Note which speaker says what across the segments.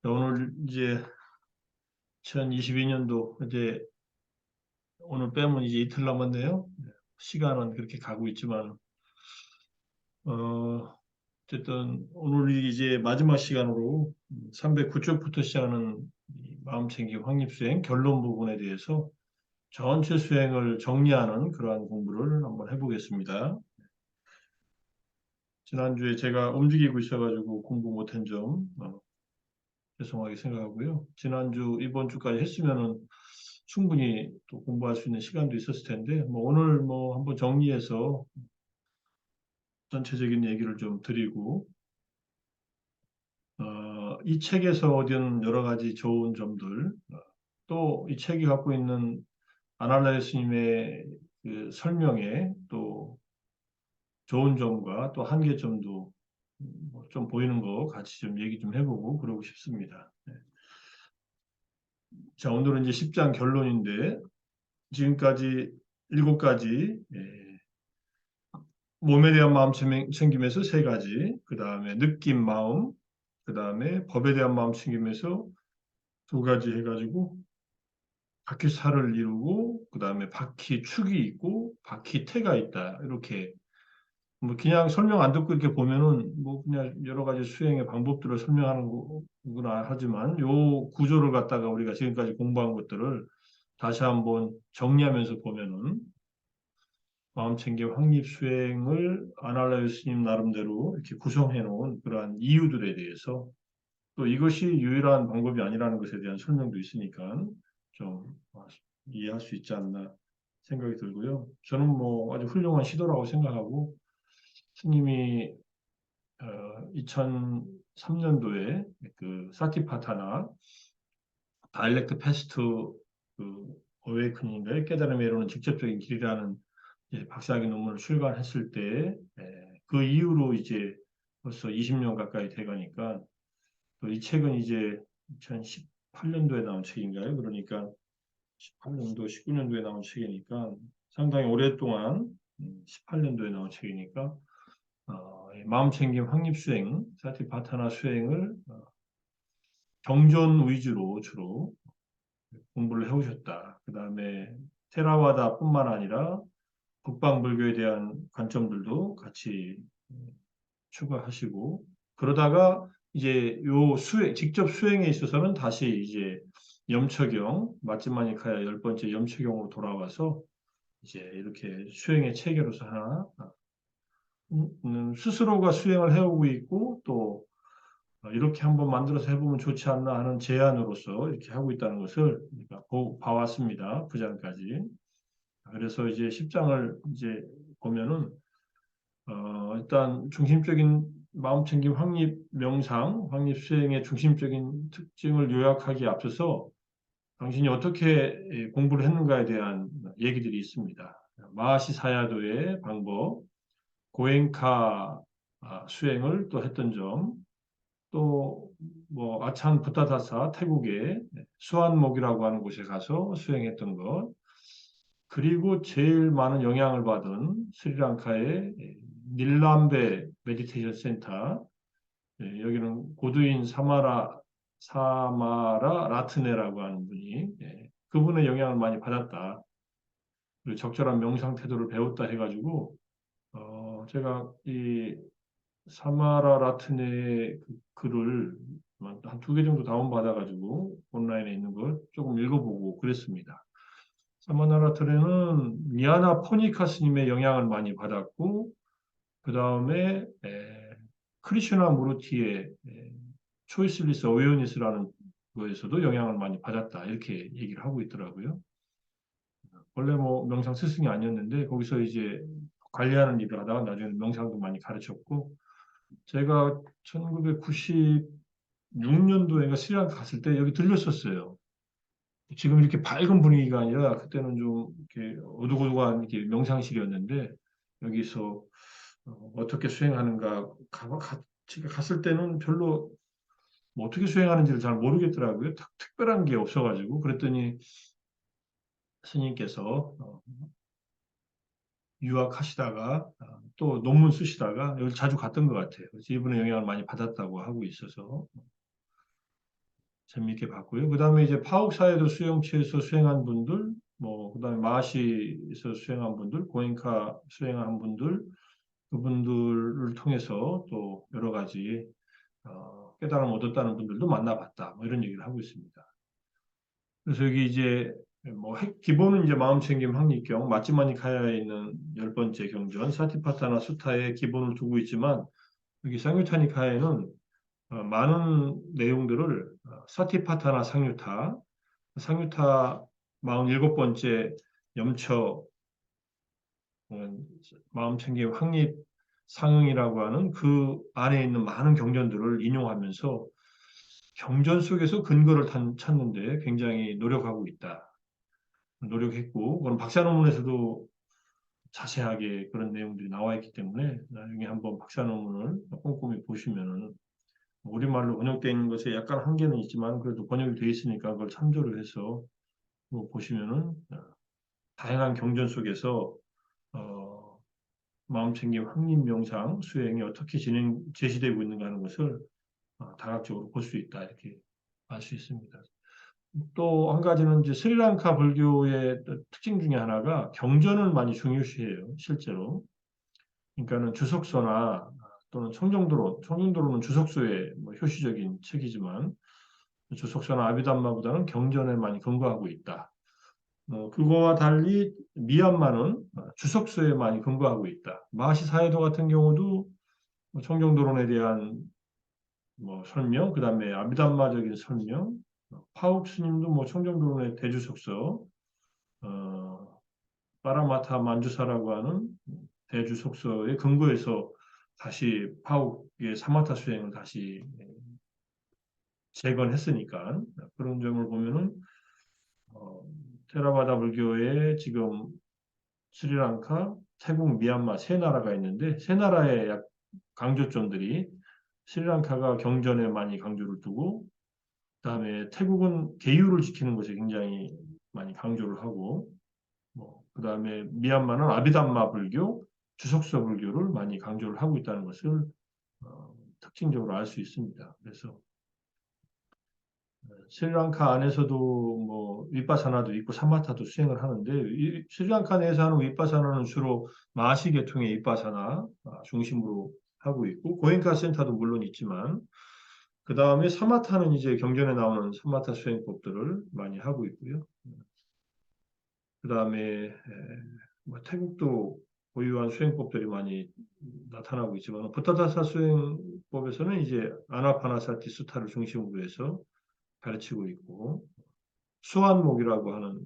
Speaker 1: 오늘 이제 2022년도 이제 오늘 빼면 이제 이틀 남았네요. 시간은 그렇게 가고 있지만 어쨌든 오늘이 이제 마지막 시간으로 309쪽부터 시작하는 이 마음챙김 확립수행 결론 부분에 대해서 전체 수행을 정리하는 그러한 공부를 한번 해보겠습니다. 지난주에 제가 움직이고 있어가지고 공부 못한 점 죄송하게 생각하고요. 지난주 이번 주까지 했으면은 충분히 또 공부할 수 있는 시간도 있었을 텐데, 오늘 한번 정리해서 전체적인 얘기를 좀 드리고, 이 책에서 얻은 여러 가지 좋은 점들, 또 이 책이 갖고 있는 아날라이 스님의 그 설명에 또 좋은 점과 또 한계점도 좀 보이는 거 같이 좀 얘기 좀 해보고 그러고 싶습니다. 네. 자, 오늘은 이제 10장 결론인데, 지금까지 7가지, 몸에 대한 마음 챙김에서 3가지, 그 다음에 느낌 마음, 그 다음에 법에 대한 마음 챙김에서 2가지 해가지고 바퀴살을 이루고, 그 다음에 바퀴축이 있고 바퀴태가 있다. 이렇게 그냥 설명 안 듣고 이렇게 보면은 그냥 여러 가지 수행의 방법들을 설명하는 거구나 하지만 요 구조를 갖다가 우리가 지금까지 공부한 것들을 다시 한번 정리하면서 보면은 마음챙김 확립 수행을 아날라유 스님 나름대로 이렇게 구성해 놓은 그러한 이유들에 대해서 또 이것이 유일한 방법이 아니라는 것에 대한 설명도 있으니까 좀 이해할 수 있지 않나 생각이 들고요. 저는 아주 훌륭한 시도라고 생각하고 스님이 2003년도에 그 사티파타나 다일렉트 패스트 그 어웨이크닝인가요? 깨달음에 이르는 직접적인 길이라는 박사학위 논문을 출간했을 때, 그 이후로 이제 벌써 20년 가까이 돼가니까, 또 이 책은 이제 2018년도에 나온 책인가요? 그러니까 18년도, 19년도에 나온 책이니까 상당히 오랫동안 18년도에 나온 책이니까 마음챙김 확립수행, 사티파타나 수행을 경전 위주로 주로 공부를 해오셨다. 그 다음에 테라와다뿐만 아니라 북방불교에 대한 관점들도 같이 추가하시고 그러다가 이제 요 수행 직접 수행에 있어서는 다시 이제 염처경 마찌마니카야 10번째 염처경으로 돌아와서 이제 이렇게 수행의 체계로서 하나 스스로가 수행을 해오고 있고 또 이렇게 한번 만들어서 해보면 좋지 않나 하는 제안으로서 이렇게 하고 있다는 것을 우리가 봐왔습니다. 부장까지. 그래서 이제 10장을 이제 보면은 일단 중심적인 마음챙김 확립 명상, 확립 수행의 중심적인 특징을 요약하기에 앞서서 당신이 어떻게 공부를 했는가에 대한 얘기들이 있습니다. 마하시 사야도의 방법, 고행카 수행을 또 했던 점, 또 아찬 부타다사 태국의 수안목이라고 하는 곳에 가서 수행했던 것, 그리고 제일 많은 영향을 받은 스리랑카의 닐람베 메디테이션 센터, 여기는 고두인 사마라 라트네라고 하는 분이 그분의 영향을 많이 받았다. 그리고 적절한 명상 태도를 배웠다 해가지고 제가 이 사마라 라트네의 그 글을 한 2개 정도 다운받아가지고 온라인에 있는 걸 조금 읽어보고 그랬습니다. 사마나라트레는 미아나 포니카 스님의 영향을 많이 받았고 그 다음에 크리슈나 무르티의 초이슬리스 어웨어니스라는 거에서도 영향을 많이 받았다 이렇게 얘기를 하고 있더라고요. 원래 명상 스승이 아니었는데 거기서 이제 관리하는 일을 하다가 나중에 명상도 많이 가르쳤고 제가 1996년도에 스리랑카 갔을 때 여기 들렸었어요. 지금 이렇게 밝은 분위기가 아니라 그때는 좀 이렇게 어둑어둑한 이렇게 명상실이었는데 여기서 어떻게 수행하는가 제가 갔을 때는 별로 어떻게 수행하는지를 잘 모르겠더라고요. 특별한 게 없어가지고 그랬더니 스님께서 유학하시다가 또 논문 쓰시다가 여기 자주 갔던 것 같아요. 그래서 이분의 영향을 많이 받았다고 하고 있어서 재미있게 봤고요. 그 다음에 이제 파옥사에도 수영체에서 수행한 분들, 뭐, 그 다음에 마하시에서 수행한 분들, 고엔카 수행한 분들, 그분들을 통해서 또 여러 가지 깨달음 얻었다는 분들도 만나봤다. 뭐 이런 얘기를 하고 있습니다. 그래서 여기 이제 뭐 기본은 이제 마음챙김 확립경 마찌마니카야에 있는 10번째 경전 사티파타나 수타에 기본을 두고 있지만 여기 상유타니카에는 많은 내용들을 사티파타나 상유타 47번째 염처 마음챙김 확립 상응이라고 하는 그 안에 있는 많은 경전들을 인용하면서 경전 속에서 근거를 찾는데 굉장히 노력하고 있다. 노력했고, 그건 박사 논문에서도 자세하게 그런 내용들이 나와 있기 때문에 나중에 한번 박사 논문을 꼼꼼히 보시면은 우리말로 번역된 것에 약간 한계는 있지만 그래도 번역이 돼 있으니까 그걸 참조를 해서 뭐 보시면은 다양한 경전 속에서 어, 마음챙김 확립 명상 수행이 어떻게 제시되고 있는가 하는 것을 다각적으로 볼 수 있다 이렇게 알 수 있습니다. 또 한 가지는 이제 스리랑카 불교의 특징 중에 하나가 경전을 많이 중요시해요, 실제로. 그러니까는 주석서나 또는 청정도로는 주석서의 뭐 효시적인 책이지만 주석서나 아비담마보다는 경전에 많이 근거하고 있다. 그거와 달리 미얀마는 주석서에 많이 근거하고 있다. 마하시 사회도 같은 경우도 청정도론에 대한 뭐 설명, 그다음에 아비담마적인 설명, 파욱 스님도 뭐 청정도론의 대주석서, 어, 파라마타 만주사라고 하는 대주석서의 근거에서 다시 파욱의 사마타 수행을 다시 재건했으니까 그런 점을 보면은 어, 테라바다 불교의 지금 스리랑카, 태국, 미얀마 세 나라가 있는데 세 나라의 강조점들이 스리랑카가 경전에 많이 강조를 두고 그다음에 태국은 계율을 지키는 것에 굉장히 많이 강조를 하고 뭐 그다음에 미얀마는 아비담마 불교, 주석서 불교를 많이 강조를 하고 있다는 것을 특징적으로 알 수 있습니다. 그래서 스리랑카 안에서도 뭐 윗바사나도 있고 사마타도 수행을 하는데 스리랑카 내에서 하는 윗바사나는 주로 마시 계통의 윗바사나 중심으로 하고 있고 고엔카 센터도 물론 있지만 그 다음에 사마타는 이제 경전에 나오는 사마타 수행법들을 많이 하고 있고요. 그 다음에 뭐 태국도 고유한 수행법들이 많이 나타나고 있지만 부타다사 수행법에서는 이제 아나파나사티 수타를 중심으로 해서 가르치고 있고 수완목이라고 하는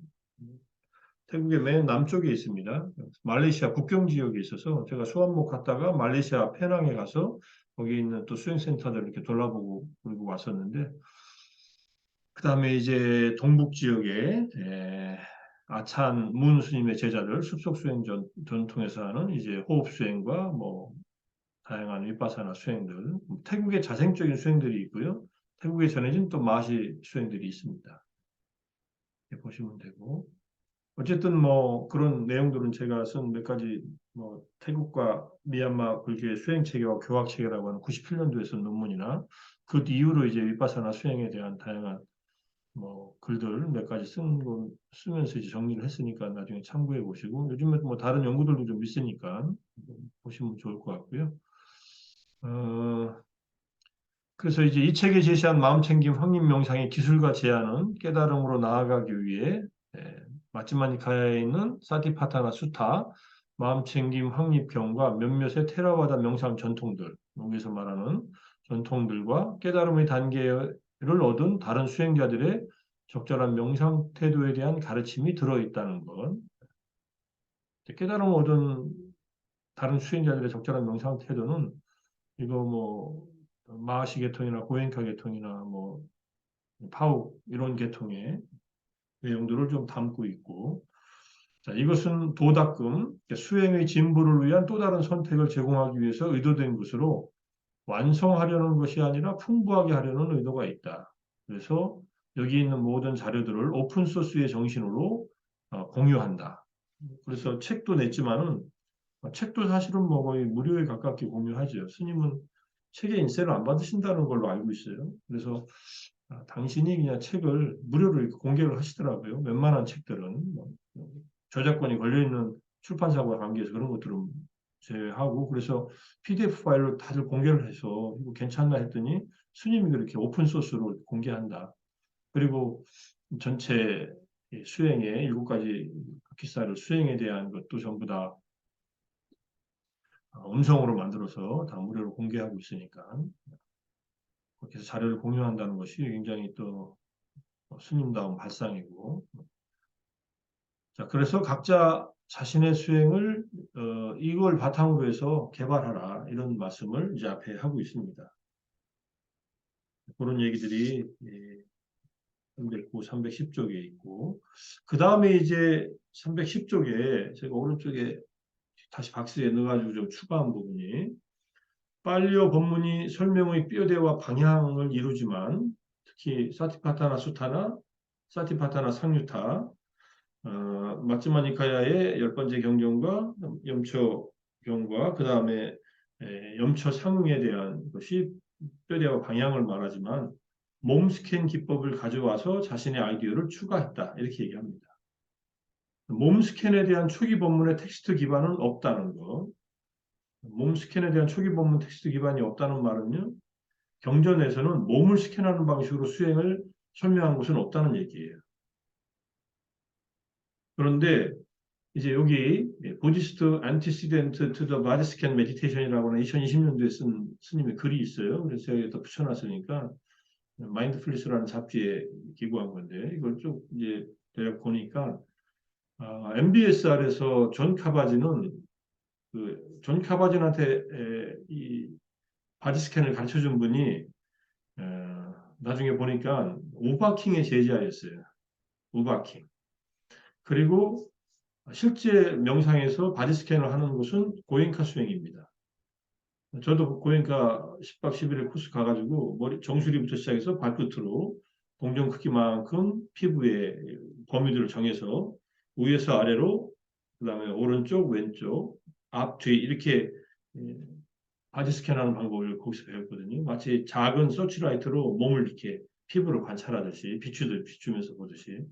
Speaker 1: 태국의 맨 남쪽에 있습니다. 말레이시아 국경 지역에 있어서 제가 수완목 갔다가 말레이시아 페낭에 가서 거기 있는 또 수행센터들 이렇게 돌아보고 그리고 왔었는데 그 다음에 이제 동북 지역에 아찬 문 스님의 제자들 숲속 수행 전통에서 하는 이제 호흡 수행과 뭐 다양한 윗바사나 수행들, 태국의 자생적인 수행들이 있고요. 태국에 전해진 또 마시 수행들이 있습니다. 이렇게 보시면 되고 어쨌든 뭐 그런 내용들은 제가 쓴 몇 가지 뭐 태국과 미얀마 불교의 수행 체계와 교학 체계라고 하는 97년도에 쓴 논문이나 그 이후로 이제 윗바사나 수행에 대한 다양한 뭐 글들 몇 가지 쓰면서 이제 정리를 했으니까 나중에 참고해 보시고 요즘에 뭐 다른 연구들도 좀 있으니까 보시면 좋을 것 같고요. 어, 그래서 이제 이 책에 제시한 마음챙김 확립 명상의 기술과 제안은 깨달음으로 나아가기 위해 마치마니카야에 있는 사티파타나 수타, 마음챙김 확립경과 몇몇의 테라와다 명상 전통들, 여기서 말하는 전통들과 깨달음의 단계를 얻은 다른 수행자들의 적절한 명상 태도에 대한 가르침이 들어있다는 것. 깨달음을 얻은 다른 수행자들의 적절한 명상 태도는 이거 뭐 마하시 계통이나 고엔카 계통이나 뭐 파욱 이런 계통의 내용들을 좀 담고 있고 자, 이것은 도닦음, 수행의 진보를 위한 또 다른 선택을 제공하기 위해서 의도된 것으로 완성하려는 것이 아니라 풍부하게 하려는 의도가 있다. 그래서 여기 있는 모든 자료들을 오픈소스의 정신으로 공유한다. 그래서 책도 냈지만은 책도 사실은 뭐 거의 무료에 가깝게 공유하죠. 스님은 책에 인세를 안 받으신다는 걸로 알고 있어요. 그래서 당신이 그냥 책을 무료로 이렇게 공개를 하시더라고요. 웬만한 책들은 뭐, 저작권이 걸려있는 출판사와 관계해서 그런 것들은 제외하고 그래서 PDF 파일로 다들 공개를 해서 이거 괜찮나 했더니 스님이 그렇게 오픈 소스로 공개한다. 그리고 전체 수행의 7가지 기사를 수행에 대한 것도 전부 다 음성으로 만들어서 다 무료로 공개하고 있으니까 그렇게 해서 자료를 공유한다는 것이 굉장히 또 스님다운 발상이고 자 그래서 각자 자신의 수행을 이걸 바탕으로 해서 개발하라 이런 말씀을 이제 앞에 하고 있습니다. 그런 얘기들이 309, 310쪽에 있고 그 다음에 이제 310쪽에 제가 오른쪽에 다시 박스에 넣어가지고 좀 추가한 부분이 빨리어 법문이 설명의 뼈대와 방향을 이루지만 특히 사티파타나 수타나 사티파타나 상유타 마츠마 니카야의 10번째 경전과 염초경과 그 다음에 염초 상응에 대한 것이 뼈대와 방향을 말하지만 몸 스캔 기법을 가져와서 자신의 아이디어를 추가했다 이렇게 얘기합니다. 몸 스캔에 대한 초기 본문의 텍스트 기반은 없다는 거. 몸 스캔에 대한 초기 본문 텍스트 기반이 없다는 말은요. 경전에서는 몸을 스캔하는 방식으로 수행을 설명한 것은 없다는 얘기예요. 그런데 이제 여기 부디스트 안티시덴트 투 더 바디 스캔 메디테이션이라고 하는 2020년도에 쓴 스님의 글이 있어요. 그래서 제가 여기다 붙여놨으니까 마인드풀리스라는 잡지에 기고한 건데 이걸 쭉 이제 대략 보니까 MBSR에서 존 카바지는 존 카바진한테 이 바디 스캔을 가르쳐 준 분이 나중에 보니까 우바킹의 제자였어요. 우바킹. 그리고 실제 명상에서 바디 스캔을 하는 것은 고행카 수행입니다. 저도 고행카 10박 11일 코스 가가지고 머리 정수리부터 시작해서 발끝으로 동전 크기만큼 피부의 범위들을 정해서 위에서 아래로 그다음에 오른쪽 왼쪽 앞 뒤 이렇게 바디 스캔하는 방법을 거기서 배웠거든요. 마치 작은 서치라이트로 몸을 이렇게 피부로 관찰하듯이 비추면서 보듯이.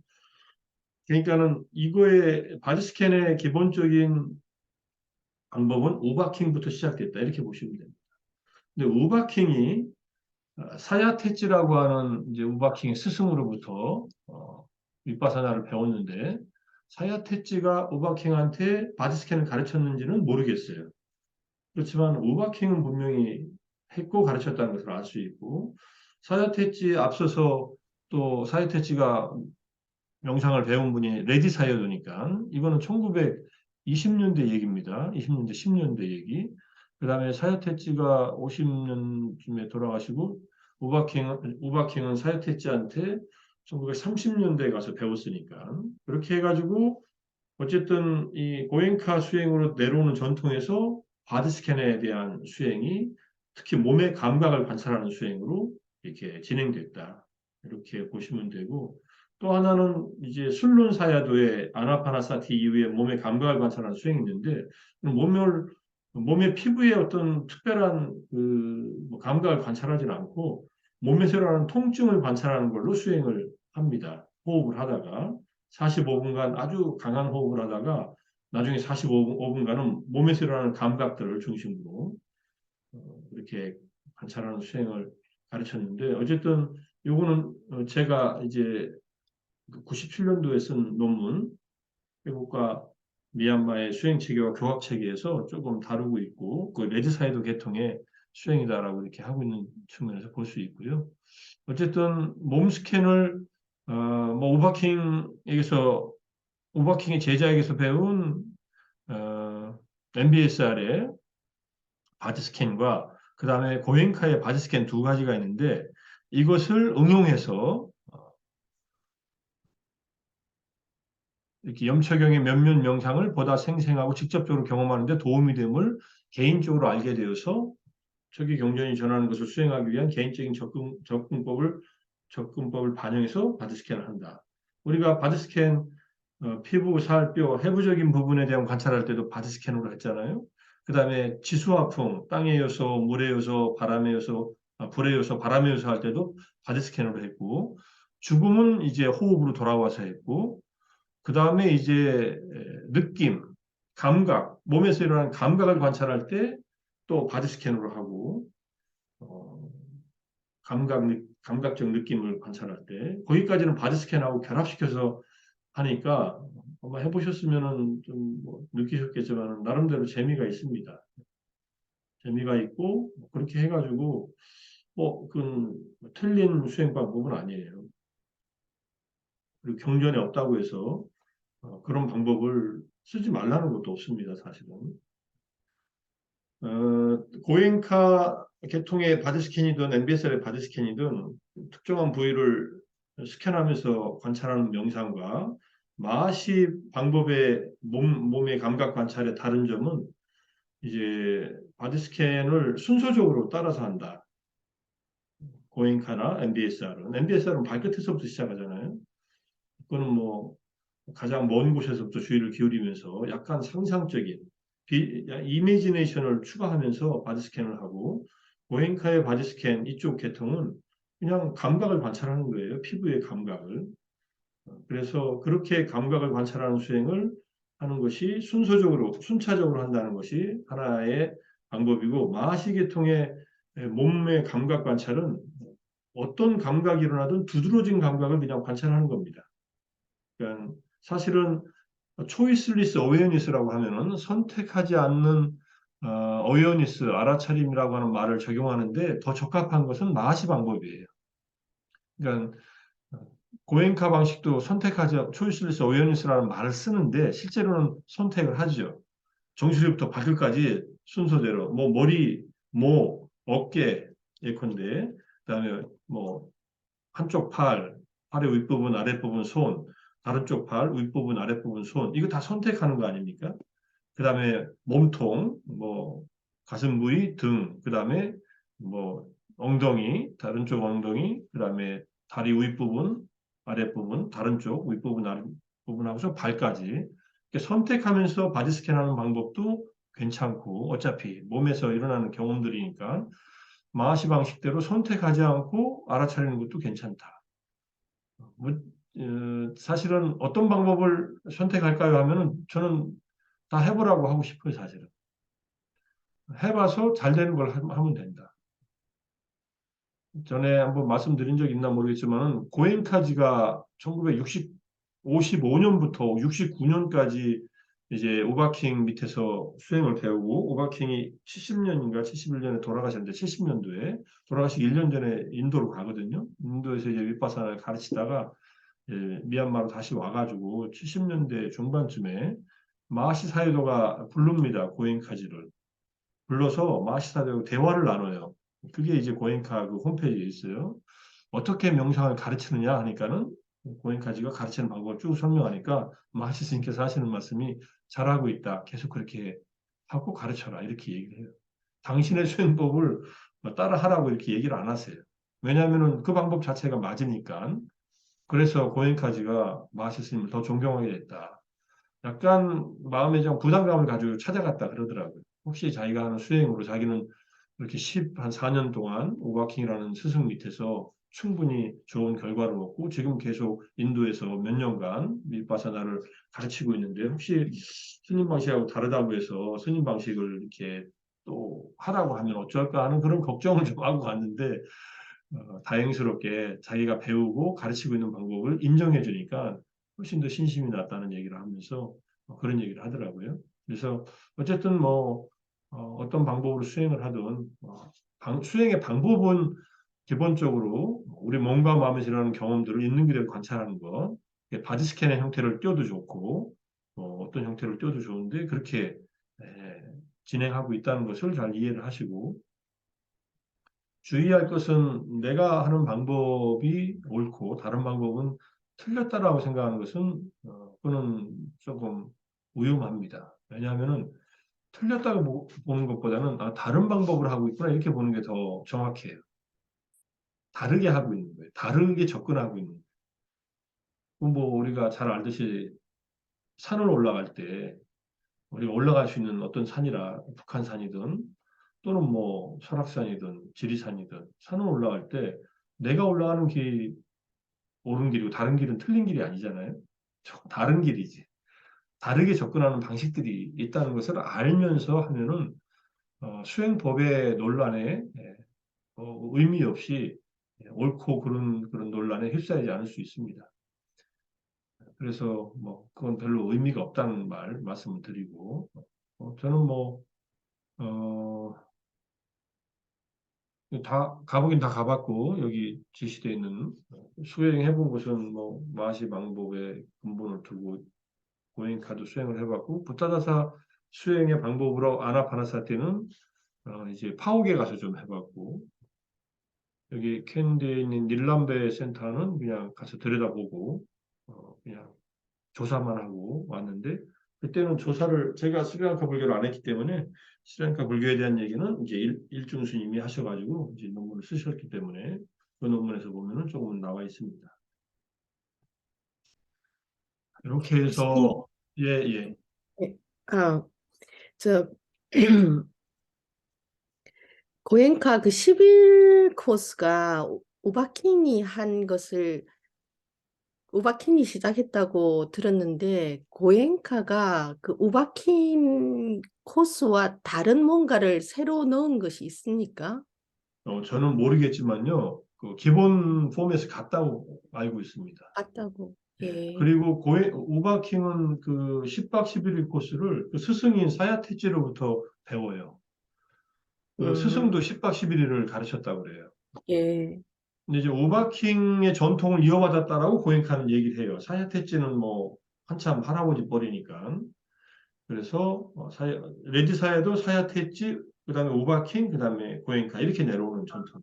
Speaker 1: 그러니까는 이거의 바디 스캔의 기본적인 방법은 우바킹부터 시작됐다 이렇게 보시면 됩니다. 근데 우바킹이 사야테찌라고 하는 이제 우바킹의 스승으로부터 윗바사나를 배웠는데 사야테찌가 우바킹한테 바디 스캔을 가르쳤는지는 모르겠어요. 그렇지만 우바킹은 분명히 했고 가르쳤다는 것을 알 수 있고 사야테찌에 앞서서 또 사야테찌가 명상을 배운 분이 레디 사이어도니까 이거는 1920년대 얘기입니다. 20년대, 10년대 얘기. 그 다음에 사야테찌가 50년쯤에 돌아가시고 우바킹은 사야테찌한테 1930년대에 가서 배웠으니까 그렇게 해가지고 어쨌든 이 고행카 수행으로 내려오는 전통에서 바디 스캔에 대한 수행이 특히 몸의 감각을 관찰하는 수행으로 이렇게 진행됐다. 이렇게 보시면 되고 또 하나는 이제 술론사야도의 아나파나사티 이후에 몸의 감각을 관찰하는 수행이 있는데 몸의 피부에 어떤 특별한 뭐 감각을 관찰하지는 않고 몸에서 일어나는 통증을 관찰하는 걸로 수행을 합니다. 호흡을 하다가 45분간 아주 강한 호흡을 하다가 나중에 45분간은 몸에서 일어나는 감각들을 중심으로 이렇게 관찰하는 수행을 가르쳤는데 어쨌든 요거는 제가 이제 97년도에 쓴 논문 태국과 미얀마의 수행 체계와 교학 체계에서 조금 다루고 있고 그 레지사이드 계통의 수행이다라고 이렇게 하고 있는 측면에서 볼 수 있고요. 어쨌든 몸 스캔을 뭐 우바킹의 제자에게서 배운 MBSR의 바디 스캔과 그 다음에 고행카의 바디 스캔 두 가지가 있는데 이것을 응용해서 이렇게 염초경의 몇몇 명상을 보다 생생하고 직접적으로 경험하는 데 도움이 됨을 개인적으로 알게 되어서 초기 경전이 전하는 것을 수행하기 위한 개인적인 접근법을 반영해서 바디 스캔을 한다. 우리가 바디 스캔 피부, 살, 뼈, 해부적인 부분에 대한 관찰할 때도 바디 스캔으로 했잖아요. 그 다음에 지수화풍, 땅의 요소, 물의 요소, 바람의 요소, 불의 요소, 바람의 요소 할 때도 바디 스캔으로 했고, 죽음은 이제 호흡으로 돌아와서 했고, 그 다음에 이제 느낌, 감각, 몸에서 일어나는 감각을 관찰할 때 또 바디 스캔으로 하고, 어, 감각적 느낌을 관찰할 때, 거기까지는 바디 스캔하고 결합시켜서 하니까 아마 해보셨으면은 좀뭐 느끼셨겠지만 나름대로 재미가 있습니다. 재미가 있고 그렇게 해가지고 그 틀린 수행 방법은 아니에요. 그리고 경전에 없다고 해서 그런 방법을 쓰지 말라는 것도 없습니다, 사실은. 고행카 계통의 바디 스캔이든 MBSR의 바디 스캔이든 특정한 부위를 스캔하면서 관찰하는 명상과 마시 방법의 몸의 감각 관찰의 다른 점은 이제 바디 스캔을 순서적으로 따라서 한다. 고행카나 MBSR은. MBSR은 발끝에서부터 시작하잖아요. 그거는 뭐 가장 먼 곳에서부터 주의를 기울이면서 약간 상상적인 이미지네이션을 추가하면서 바디 스캔을 하고 고행카의 바디 스캔 이쪽 계통은 그냥 감각을 관찰하는 거예요. 피부의 감각을. 그래서 그렇게 감각을 관찰하는 수행을 하는 것이 순서적으로, 순차적으로 한다는 것이 하나의 방법이고 마하시 계통의 몸의 감각 관찰은 어떤 감각이 일어나든 두드러진 감각을 그냥 관찰하는 겁니다. 그러니까 사실은 초이슬리스 어웨어니스라고 하면은 선택하지 않는 어웨어니스, 알아차림이라고 하는 말을 적용하는데 더 적합한 것은 마하시 방법이에요. 그러니까 고행카 방식도 선택하지 초이슬리스 어웨어니스라는 말을 쓰는데 실제로는 선택을 하죠. 정수리부터 발끝까지 순서대로 뭐 머리, 목, 어깨 예컨대 그다음에 뭐 한쪽 팔, 팔의 윗부분, 아랫부분 손, 다른 쪽 팔, 윗부분, 아랫부분 손 이거 다 선택하는 거 아닙니까? 그다음에 몸통, 뭐 가슴 부위, 등, 그다음에 뭐 엉덩이, 다른 쪽 엉덩이, 그다음에 다리 윗부분, 아랫부분, 다른 쪽 윗부분, 아랫부분하고서 발까지 이렇게 선택하면서 바디 스캔하는 방법도 괜찮고 어차피 몸에서 일어나는 경험들이니까 마하시 방식대로 선택하지 않고 알아차리는 것도 괜찮다. 뭐, 사실은 어떤 방법을 선택할까요 하면은 저는 다 해보라고 하고 싶어요, 사실은. 해봐서 잘 되는 걸 하면 된다. 전에 한번 말씀드린 적 있나 모르겠지만 고엔카지가 1955년부터 69년까지 이제 오바킹 밑에서 수행을 배우고 오바킹이 70년인가 71년에 돌아가셨는데 70년도에 돌아가시기 1년 전에 인도로 가거든요. 인도에서 이제 윗바사나를 가르치다가 미얀마로 다시 와가지고 70년대 중반쯤에 마하시 사이도가 부릅니다. 고엔카지를. 불러서 마시사들하고 대화를 나눠요. 그게 이제 고엔카 그 홈페이지에 있어요. 어떻게 명상을 가르치느냐 하니까는 고엔카지가 가르치는 방법을 쭉 설명하니까 마시 스님께서 하시는 말씀이 잘하고 있다. 계속 그렇게 하고 가르쳐라. 이렇게 얘기를 해요. 당신의 수행법을 따라 하라고 이렇게 얘기를 안 하세요. 왜냐하면은 그 방법 자체가 맞으니까. 그래서 고엔카지가 마시 스님을 더 존경하게 됐다. 약간 마음에 좀 부담감을 가지고 찾아갔다 그러더라고요. 혹시 자기가 하는 수행으로 자기는 이렇게 한 4년 동안 오바킹이라는 스승 밑에서 충분히 좋은 결과를 얻고 지금 계속 인도에서 몇 년간 밑바사나를 가르치고 있는데 혹시 스님 방식하고 다르다고 해서 스님 방식을 이렇게 또 하라고 하면 어쩔까 하는 그런 걱정을 좀 하고 갔는데 다행스럽게 자기가 배우고 가르치고 있는 방법을 인정해 주니까 훨씬 더 신심이 났다는 얘기를 하면서 그런 얘기를 하더라고요. 그래서 어쨌든 뭐 떤 방법으로 수행을 하든 수행의 방법은 기본적으로 우리 몸과 마음에서 일어나는 경험들을 있는 그대로 관찰하는 것, 바디 스캔의 형태를 띄워도 좋고 어떤 형태를 띄워도 좋은데 그렇게 에, 진행하고 있다는 것을 잘 이해를 하시고 주의할 것은 내가 하는 방법이 옳고 다른 방법은 틀렸다라고 생각하는 것은 그거는 조금 위험합니다. 왜냐하면은 틀렸다고 보는 것보다는 다른 방법을 하고 있구나 이렇게 보는 게 더 정확해요. 다르게 하고 있는 거예요. 다르게 접근하고 있는 거예요. 뭐 우리가 잘 알듯이 산을 올라갈 때 우리가 올라갈 수 있는 어떤 산이라 북한산이든 또는 뭐 설악산이든 지리산이든 산을 올라갈 때 내가 올라가는 길이 옳은 길이고 다른 길은 틀린 길이 아니잖아요. 다른 길이지. 다르게 접근하는 방식들이 있다는 것을 알면서 하면은 수행법의 논란에 의미 없이 옳고 그런 논란에 휩싸이지 않을 수 있습니다. 그래서 뭐 그건 별로 의미가 없다는 말씀을 드리고 저는 뭐 다 가보긴 다 가봤고 여기 제시되어 있는 수행해 본 것은 뭐 마하시 방법의 근본을 두고 고행카도 수행을 해봤고 부타다사 수행의 방법으로 아나파나사티는 이제 파옥에 가서 좀 해봤고 여기 캔디에 있는 닐람베 센터는 그냥 가서 들여다보고 그냥 조사만 하고 왔는데 그때는 조사를 제가 스리랑카 불교를 안 했기 때문에 스리랑카 불교에 대한 얘기는 이제 일중 스님이 하셔가지고 이제 논문을 쓰셨기 때문에 그 논문에서 보면은 조금은 나와 있습니다. 이렇게
Speaker 2: 교수님,
Speaker 1: 해서 예.
Speaker 2: 네. 아, 저 고엔카 그 11 코스가 우바킨이 시작했다고 들었는데 고엔카가 그 우바킨 코스와 다른 뭔가를 새로 넣은 것이 있습니까?
Speaker 1: 저는 모르겠지만요. 그 기본 포맷이 같다고 알고 있습니다.
Speaker 2: 같다고.
Speaker 1: 예.
Speaker 2: 예.
Speaker 1: 그리고 우바킹은 그 10박 11일 코스를 그 스승인 사야테찌로부터 배워요. 그 스승도
Speaker 2: 음,
Speaker 1: 10박 11일을 가르쳤다고 그래요.
Speaker 2: 예.
Speaker 1: 근데 이제 오바킹의 전통을 이어받았다라고 고행카는 얘기를 해요. 사야테찌는 뭐 한참 할아버지 뻘이니까. 그래서 레지 사야도 사야테찌, 그다음에 오바킹, 그다음에 고행카 이렇게 내려오는 전통.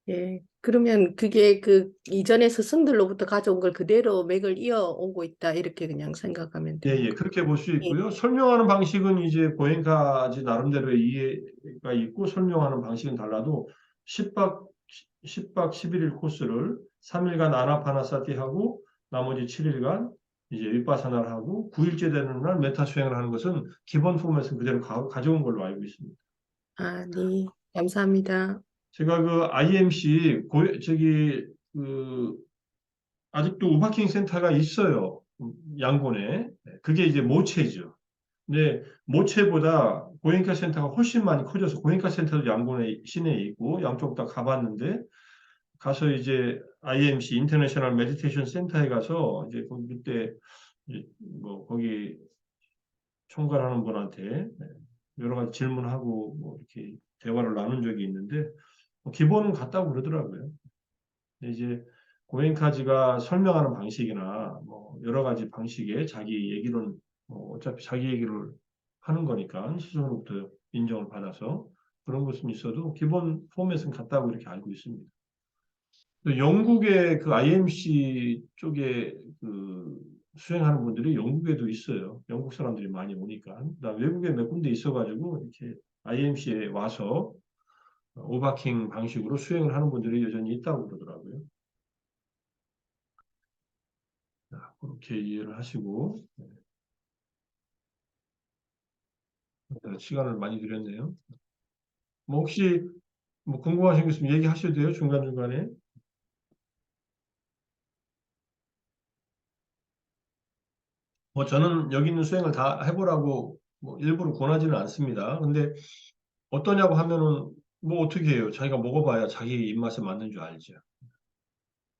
Speaker 2: 예. 그러면 그게 그 이전의 스승들로부터 가져온 걸 그대로 맥을 이어오고 있다. 이렇게 그냥 생각하면 되는
Speaker 1: 예,
Speaker 2: 거.
Speaker 1: 그렇게 볼 수
Speaker 2: 예.
Speaker 1: 있고요. 설명하는 방식은 이제 고행카지 나름대로의 이해가 있고 설명하는 방식은 달라도 10박 11일 코스를 3일간 아나파나사티 하고 나머지 7일간 이제 윗바사나를 하고 9일째 되는 날 메타 수행을 하는 것은 기본 포맷은 그대로 가져온 걸로 알고 있습니다.
Speaker 2: 아, 네. 감사합니다.
Speaker 1: 제가 그 IMC 저기 그 아직도 우바킹 센터가 있어요. 양곤에. 그게 이제 모체죠. 근데 모체보다 고행카 센터가 훨씬 많이 커져서 고행카 센터도 양곤에 시내에 있고 양쪽 다 가봤는데 가서 이제 IMC 인터내셔널 메디테이션 센터에 가서 이제 그때 뭐 거기 총괄하는 분한테 여러 가지 질문하고 뭐 이렇게 대화를 나눈 적이 있는데 뭐 기본은 같다고 그러더라고요. 근데 이제 고행카지가 설명하는 방식이나 뭐 여러 가지 방식의 자기 얘기는 뭐 어차피 자기 얘기를 하는 거니까 스스로부터 인정을 받아서 그런 것은 있어도 기본 포맷은 같다고 이렇게 알고 있습니다. 영국의 그 IMC 쪽에 그 수행하는 분들이 영국에도 있어요. 영국 사람들이 많이 오니까. 나 외국에 몇 군데 있어가지고 이렇게 IMC에 와서 오바킹 방식으로 수행을 하는 분들이 여전히 있다고 그러더라고요. 자, 그렇게 이해를 하시고 시간을 많이 드렸네요. 뭐 혹시 뭐 궁금하신 거 있으면 얘기하셔도 돼요. 중간중간에. 뭐 저는 여기 있는 수행을 다 해보라고 뭐 일부러 권하지는 않습니다. 근데 어떠냐고 하면은 뭐 어떻게 해요? 자기가 먹어봐야 자기 입맛에 맞는 줄 알죠.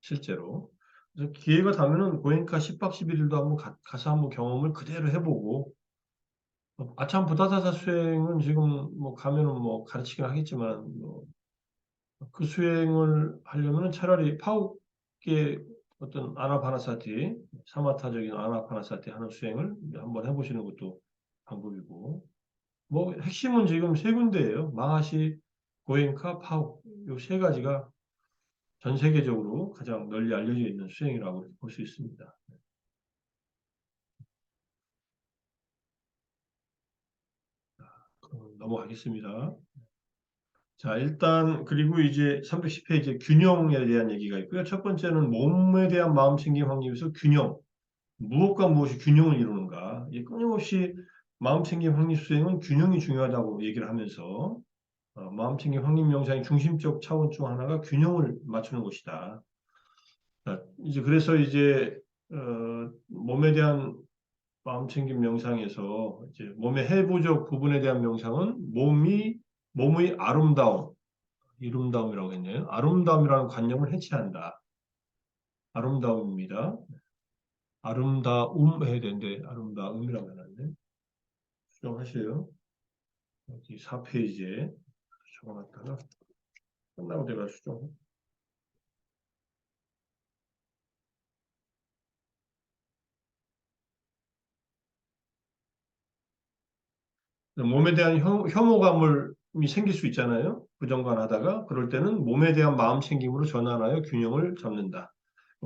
Speaker 1: 실제로. 그래서 기회가 되면은 고행카 10박 11일도 한번 가서 한번 경험을 그대로 해보고 아참 부다사사 수행은 지금 뭐 가면은 뭐 가르치긴 하겠지만 뭐 그 수행을 하려면은 차라리 파욱의 어떤 아나파나사티, 사마타적인 아나파나사티 하는 수행을 한번 해보시는 것도 방법이고 뭐 핵심은 지금 세 군데예요. 마하시, 고행카, 파욱 이 세 가지가 전 세계적으로 가장 널리 알려져 있는 수행이라고 볼 수 있습니다. 그럼 넘어가겠습니다. 자, 일단 그리고 이제 310페이지 균형에 대한 얘기가 있고요. 첫 번째는 몸에 대한 마음챙김 확립에서 균형, 무엇과 무엇이 균형을 이루는가. 끊임없이 마음챙김 확립 수행은 균형이 중요하다고 얘기를 하면서 마음챙김 확립 명상의 중심적 차원 중 하나가 균형을 맞추는 것이다. 자, 이제 그래서 이제 몸에 대한 마음챙김 명상에서 이제 몸의 해부적 부분에 대한 명상은 몸의 아름다움이라고 했네요. 아름다움이라는 관념을 해체한다. 아름다움입니다. 아름다움 해야 되는데 아름다움이라고 해놨네. 수정하세요. 여기 4페이지에 적어놨다가 끝나고 내가 수정. 몸에 대한 혐오감이 생길 수 있잖아요. 부정관하다가 그럴 때는 몸에 대한 마음 챙김으로 전환하여 균형을 잡는다.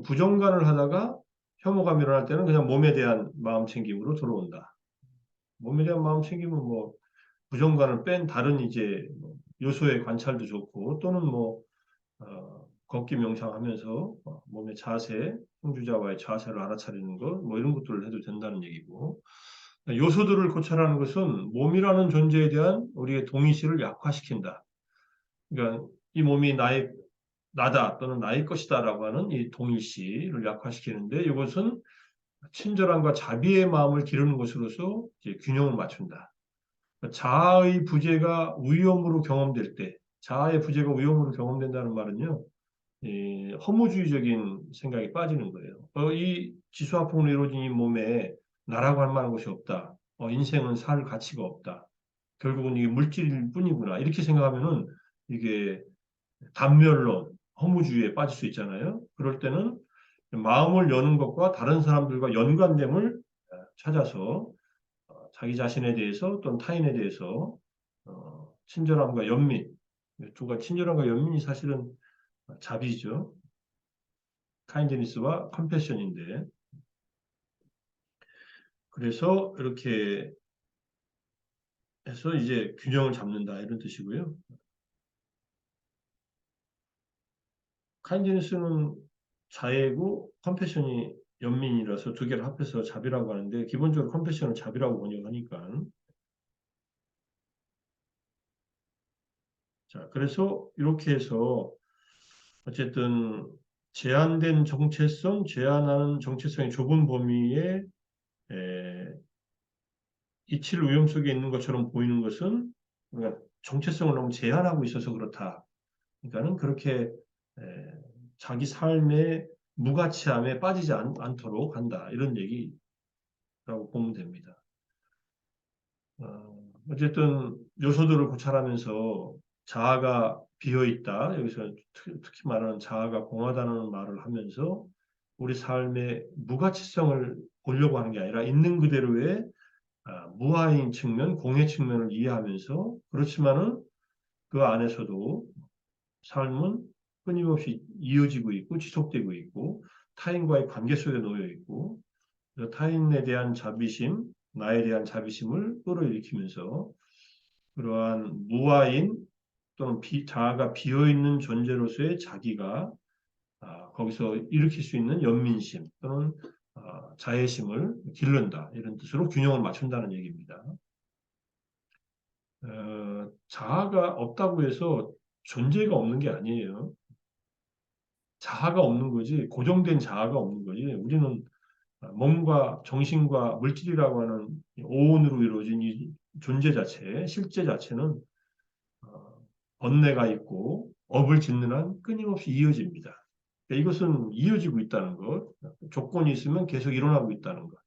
Speaker 1: 부정관을 하다가 혐오감이 일어날 때는 그냥 몸에 대한 마음 챙김으로 돌아온다. 몸에 대한 마음 챙김은 뭐 부정관을 뺀 다른 이제 뭐 요소의 관찰도 좋고 또는 뭐 걷기 명상하면서 몸의 자세, 홍주자와의 자세를 알아차리는 것, 뭐 이런 것들을 해도 된다는 얘기고 요소들을 고찰하는 것은 몸이라는 존재에 대한 우리의 동의식을 약화시킨다. 그러니까 이 몸이 나다 또는 나의 것이다라고 하는 이 동의식을 약화시키는데 이것은 친절함과 자비의 마음을 기르는 것으로서 이제 균형을 맞춘다. 자아의 부재가 위험으로 경험될 때, 자아의 부재가 위험으로 경험된다는 말은요, 허무주의적인 생각에 빠지는 거예요. 이 지수화풍으로 이루어진 이 몸에 나라고 할 만한 것이 없다. 인생은 살 가치가 없다. 결국은 이게 물질일 뿐이구나. 이렇게 생각하면은 이게 단멸론, 허무주의에 빠질 수 있잖아요. 그럴 때는 마음을 여는 것과 다른 사람들과 연관됨을 찾아서 자기 자신에 대해서 또는 타인에 대해서 친절함과 연민, 친절함과 연민이 사실은 자비죠. 카인드니스와 컴패션인데 그래서 이렇게 해서 이제 균형을 잡는다 이런 뜻이고요. 카인드니스는 자애고 컴패션이 연민이라서 두 개를 합해서 자비라고 하는데 기본적으로 컴패션은 자비라고 번역하니까 자 그래서 이렇게 해서 어쨌든 제한하는 정체성의 좁은 범위에 에, 이치를 위험 속에 있는 것처럼 보이는 것은 우리가 정체성을 너무 제한하고 있어서 그렇다. 그러니까는 그렇게 에, 자기 삶의 무가치함에 빠지지 않도록 한다. 이런 얘기라고 보면 됩니다. 어쨌든 요소들을 고찰하면서 자아가 비어 있다. 여기서 특히 말하는 자아가 공하다는 말을 하면서 우리 삶의 무가치성을 보려고 하는 게 아니라 있는 그대로의 무아인 측면, 공의 측면을 이해하면서 그렇지만은 그 안에서도 삶은 끊임없이 이어지고 있고 지속되고 있고 타인과의 관계 속에 놓여 있고 타인에 대한 자비심, 나에 대한 자비심을 끌어일으키면서 그러한 무아인 또는 자아가 비어있는 존재로서의 자기가 거기서 일으킬 수 있는 연민심 또는 자애심을 기른다. 이런 뜻으로 균형을 맞춘다는 얘기입니다. 자아가 없다고 해서 존재가 없는 게 아니에요. 자아가 없는 거지, 고정된 자아가 없는 거지. 우리는 몸과 정신과 물질이라고 하는 오온으로 이루어진 이 존재 자체, 실제 자체는 번뇌가 있고 업을 짓는 한 끊임없이 이어집니다. 그러니까 이것은 이어지고 있다는 것, 조건이 있으면 계속 일어나고 있다는 것.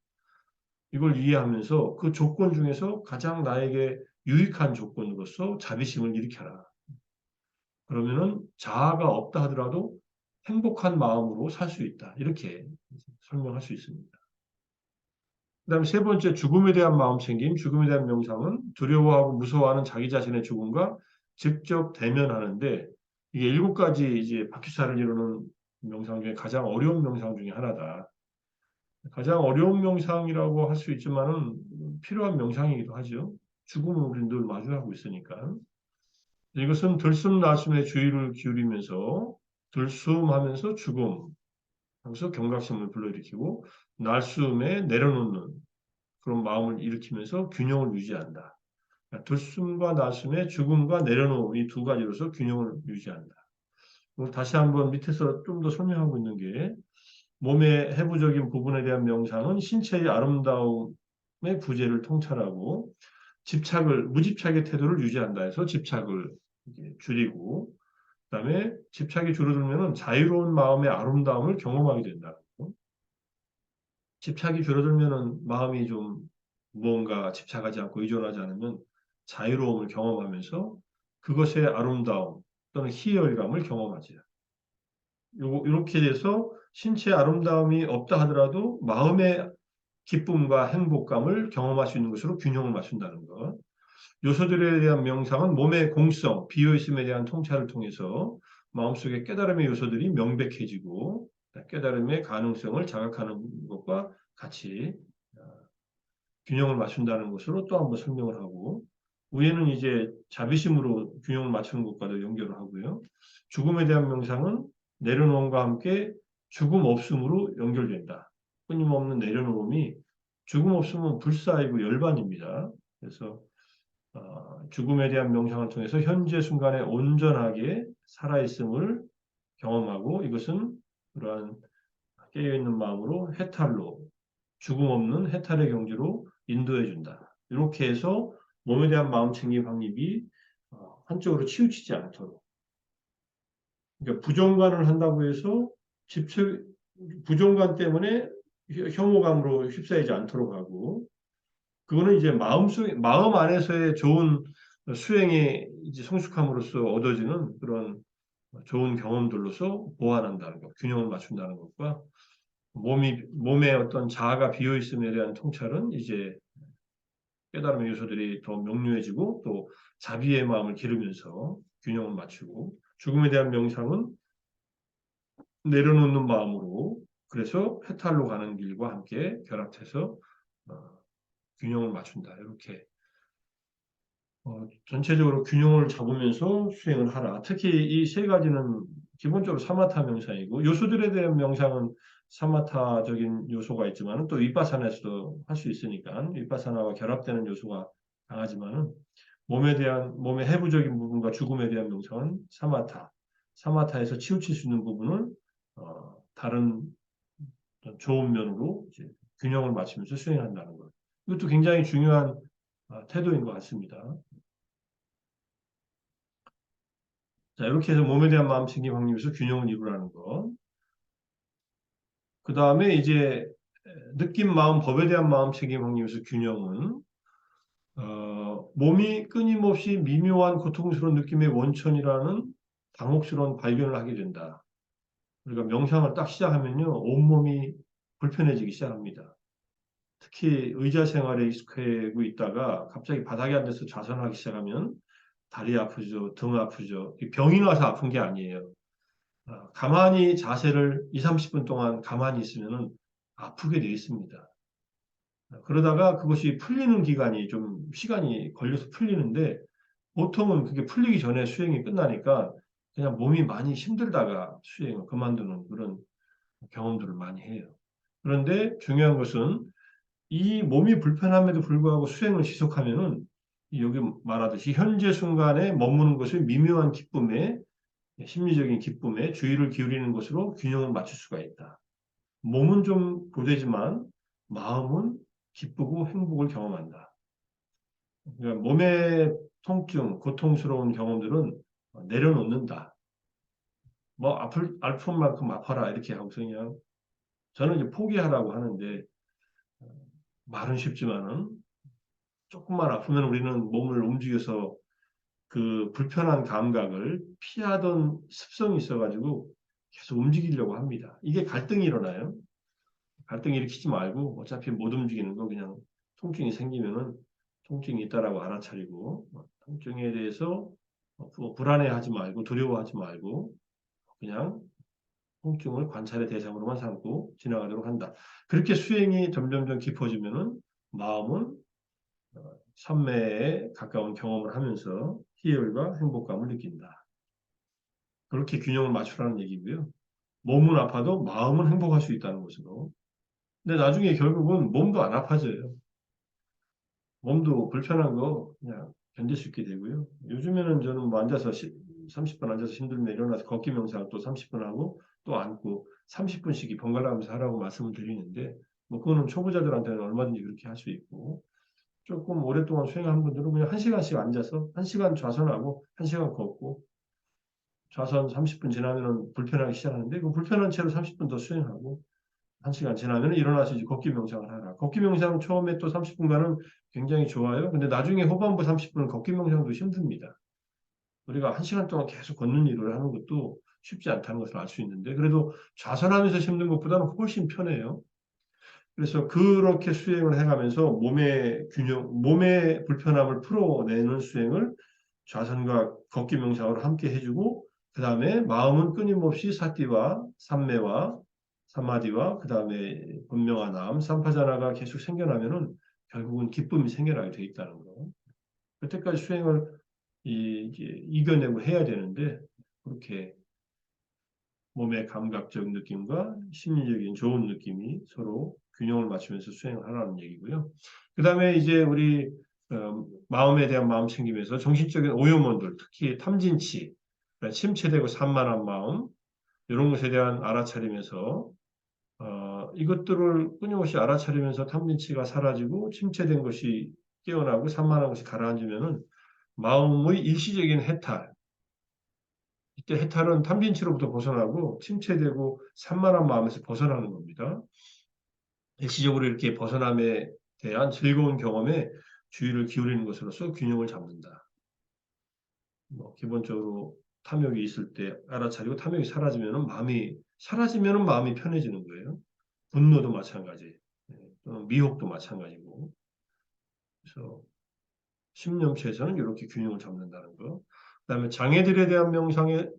Speaker 1: 이걸 이해하면서 그 조건 중에서 가장 나에게 유익한 조건으로서 자비심을 일으켜라. 그러면은 자아가 없다 하더라도 행복한 마음으로 살 수 있다. 이렇게 설명할 수 있습니다. 그다음에 세 번째 죽음에 대한 마음 챙김, 죽음에 대한 명상은 두려워하고 무서워하는 자기 자신의 죽음과 직접 대면하는데 이게 7가지 이제 바퀴살을 이루는 명상 중에 가장 어려운 명상 중에 하나다. 가장 어려운 명상이라고 할 수 있지만은 필요한 명상이기도 하죠. 죽음을 우리는 늘 마주하고 있으니까. 이것은 들숨 날숨에 주의를 기울이면서 들숨하면서 죽음, 하면서 경각심을 불러일으키고 날숨에 내려놓는 그런 마음을 일으키면서 균형을 유지한다. 그러니까 들숨과 나숨의 죽음과 내려놓음 이 두 가지로서 균형을 유지한다. 그리고 다시 한번 밑에서 좀 더 설명하고 있는 게 몸의 해부적인 부분에 대한 명상은 신체의 아름다움의 부재를 통찰하고 무집착의 태도를 유지한다 해서 집착을 이제 줄이고 그다음에 집착이 줄어들면은 자유로운 마음의 아름다움을 경험하게 된다. 집착이 줄어들면은 마음이 좀 무언가 집착하지 않고 의존하지 않으면 자유로움을 경험하면서 그것의 아름다움 또는 희열감을 경험하지. 이렇게 돼서 신체의 아름다움이 없다 하더라도 마음의 기쁨과 행복감을 경험할 수 있는 것으로 균형을 맞춘다는 것. 요소들에 대한 명상은 몸의 공성, 비어있음에 대한 통찰을 통해서 마음속의 깨달음의 요소들이 명백해지고 깨달음의 가능성을 자각하는 것과 같이 균형을 맞춘다는 것으로 또 한번 설명을 하고 위에는 이제 자비심으로 균형을 맞추는 것과도 연결을 하고요. 죽음에 대한 명상은 내려놓음과 함께 죽음 없음으로 연결된다. 끊임없는 내려놓음이 죽음 없음은 불사이고 열반입니다. 그래서 죽음에 대한 명상을 통해서 현재 순간에 온전하게 살아있음을 경험하고 이것은 그러한 깨어있는 마음으로 해탈로 죽음 없는 해탈의 경지로 인도해 준다. 이렇게 해서 몸에 대한 마음 챙김 확립이 한쪽으로 치우치지 않도록. 그러니까 부정관을 한다고 해서 집착, 부정관 때문에 혐오감으로 휩싸이지 않도록 하고 그거는 이제 마음 안에서의 좋은 수행의 이제 성숙함으로써 얻어지는 그런 좋은 경험들로서 보완한다는 것, 균형을 맞춘다는 것과 몸의 어떤 자아가 비어있음에 대한 통찰은 이제 깨달음의 요소들이 더 명료해지고 또 자비의 마음을 기르면서 균형을 맞추고 죽음에 대한 명상은 내려놓는 마음으로 그래서 해탈로 가는 길과 함께 결합해서 균형을 맞춘다. 이렇게 전체적으로 균형을 잡으면서 수행을 하라. 특히 이 세 가지는 기본적으로 사마타 명상이고 요소들에 대한 명상은 사마타적인 요소가 있지만 또 위파사나에서도 할 수 있으니까 위파사나와 결합되는 요소가 강하지만은 몸의 해부적인 부분과 죽음에 대한 명상은 사마타에서 치우칠 수 있는 부분을 다른 좋은 면으로 이제 균형을 맞추면서 수행한다는 것. 이것도 굉장히 중요한 태도인 것 같습니다. 자, 이렇게 해서 몸에 대한 마음 챙김 확립에서 균형을 이루라는 것. 그 다음에 이제 느낌, 마음, 법에 대한 마음 챙김 확립에서 균형은 몸이 끊임없이 미묘한 고통스러운 느낌의 원천이라는 당혹스러운 발견을 하게 된다. 그러니까 명상을 딱 시작하면요, 온몸이 불편해지기 시작합니다. 특히 의자 생활에 익숙해지고 있다가 갑자기 바닥에 앉아서 좌선하기 시작하면 다리 아프죠, 등 아프죠. 병이 나서 아픈 게 아니에요. 가만히 자세를 2, 30분 동안 가만히 있으면 아프게 되어 있습니다. 그러다가 그것이 풀리는 기간이 좀 시간이 걸려서 풀리는데 보통은 그게 풀리기 전에 수행이 끝나니까 그냥 몸이 많이 힘들다가 수행을 그만두는 그런 경험들을 많이 해요. 그런데 중요한 것은 이 몸이 불편함에도 불구하고 수행을 지속하면은 여기 말하듯이 현재 순간에 머무는 것을 미묘한 기쁨에 심리적인 기쁨에 주의를 기울이는 것으로 균형을 맞출 수가 있다. 몸은 좀 고되지만 마음은 기쁘고 행복을 경험한다. 그러니까 몸의 통증, 고통스러운 경험들은 내려놓는다. 뭐 아픈 만큼 아파라 이렇게 하고서 그냥 저는 이제 포기하라고 하는데 말은 쉽지만은 조금만 아프면 우리는 몸을 움직여서 그 불편한 감각을 피하던 습성이 있어가지고 계속 움직이려고 합니다. 이게 갈등이 일어나요. 갈등 일으키지 말고 어차피 못 움직이는 거 그냥 통증이 생기면은 통증이 있다라고 알아차리고 통증에 대해서 불안해하지 말고 두려워하지 말고 그냥 통증을 관찰의 대상으로만 삼고 지나가도록 한다. 그렇게 수행이 점점점 깊어지면은 마음은 삼매에 가까운 경험을 하면서 희열과 행복감을 느낀다. 그렇게 균형을 맞추라는 얘기고요. 몸은 아파도 마음은 행복할 수 있다는 것으로. 근데 나중에 결국은 몸도 안 아파져요. 몸도 불편한 거 그냥 견딜 수 있게 되고요. 요즘에는 저는 뭐 앉아서 30분 앉아서 힘들면 일어나서 걷기 명상을 또 30분 하고 또 앉고 30분씩이 번갈아 가면서 하라고 말씀을 드리는데 뭐 그거는 초보자들한테는 얼마든지 그렇게 할 수 있고 조금 오랫동안 수행한 분들은 그냥 1시간씩 앉아서 1시간 좌선하고 1시간 걷고 좌선 30분 지나면은 불편하기 시작하는데 그 불편한 채로 30분 더 수행하고 1시간 지나면 일어나서 이제 걷기 명상을 하라. 걷기 명상 처음에 또 30분간은 굉장히 좋아요. 근데 나중에 후반부 30분은 걷기 명상도 힘듭니다. 우리가 1시간 동안 계속 걷는 일을 하는 것도 쉽지 않다는 것을 알 수 있는데 그래도 좌선하면서 힘든 것보다는 훨씬 편해요. 그래서 그렇게 수행을 해가면서 몸의 균형, 몸의 불편함을 풀어내는 수행을 좌선과 걷기 명상으로 함께 해주고 그 다음에 마음은 끊임없이 사티와 삼매와 사마디와 그 다음에 분명한 마음, 삼파자나가 계속 생겨나면은 결국은 기쁨이 생겨나게 돼 있다는 거. 그때까지 수행을 이겨내고 해야 되는데 그렇게 몸의 감각적 느낌과 심리적인 좋은 느낌이 서로 균형을 맞추면서 수행을 하라는 얘기고요. 그 다음에 이제 우리 마음에 대한 마음 챙김에서 정신적인 오염원들, 특히 탐진치, 그러니까 침체되고 산만한 마음 이런 것에 대한 알아차리면서 이것들을 끊임없이 알아차리면서 탐진치가 사라지고 침체된 것이 깨어나고 산만한 것이 가라앉으면은 마음의 일시적인 해탈, 이때 해탈은 탐진치로부터 벗어나고 침체되고 산만한 마음에서 벗어나는 겁니다. 일시적으로 이렇게 벗어남에 대한 즐거운 경험에 주의를 기울이는 것으로서 균형을 잡는다. 뭐 기본적으로 탐욕이 있을 때 알아차리고 탐욕이 사라지면은 마음이 편해지는 거예요. 분노도 마찬가지, 또는 미혹도 마찬가지고. 그래서 신념체에서는 이렇게 균형을 잡는다는 거. 그다음에 장애들에 대한 명상은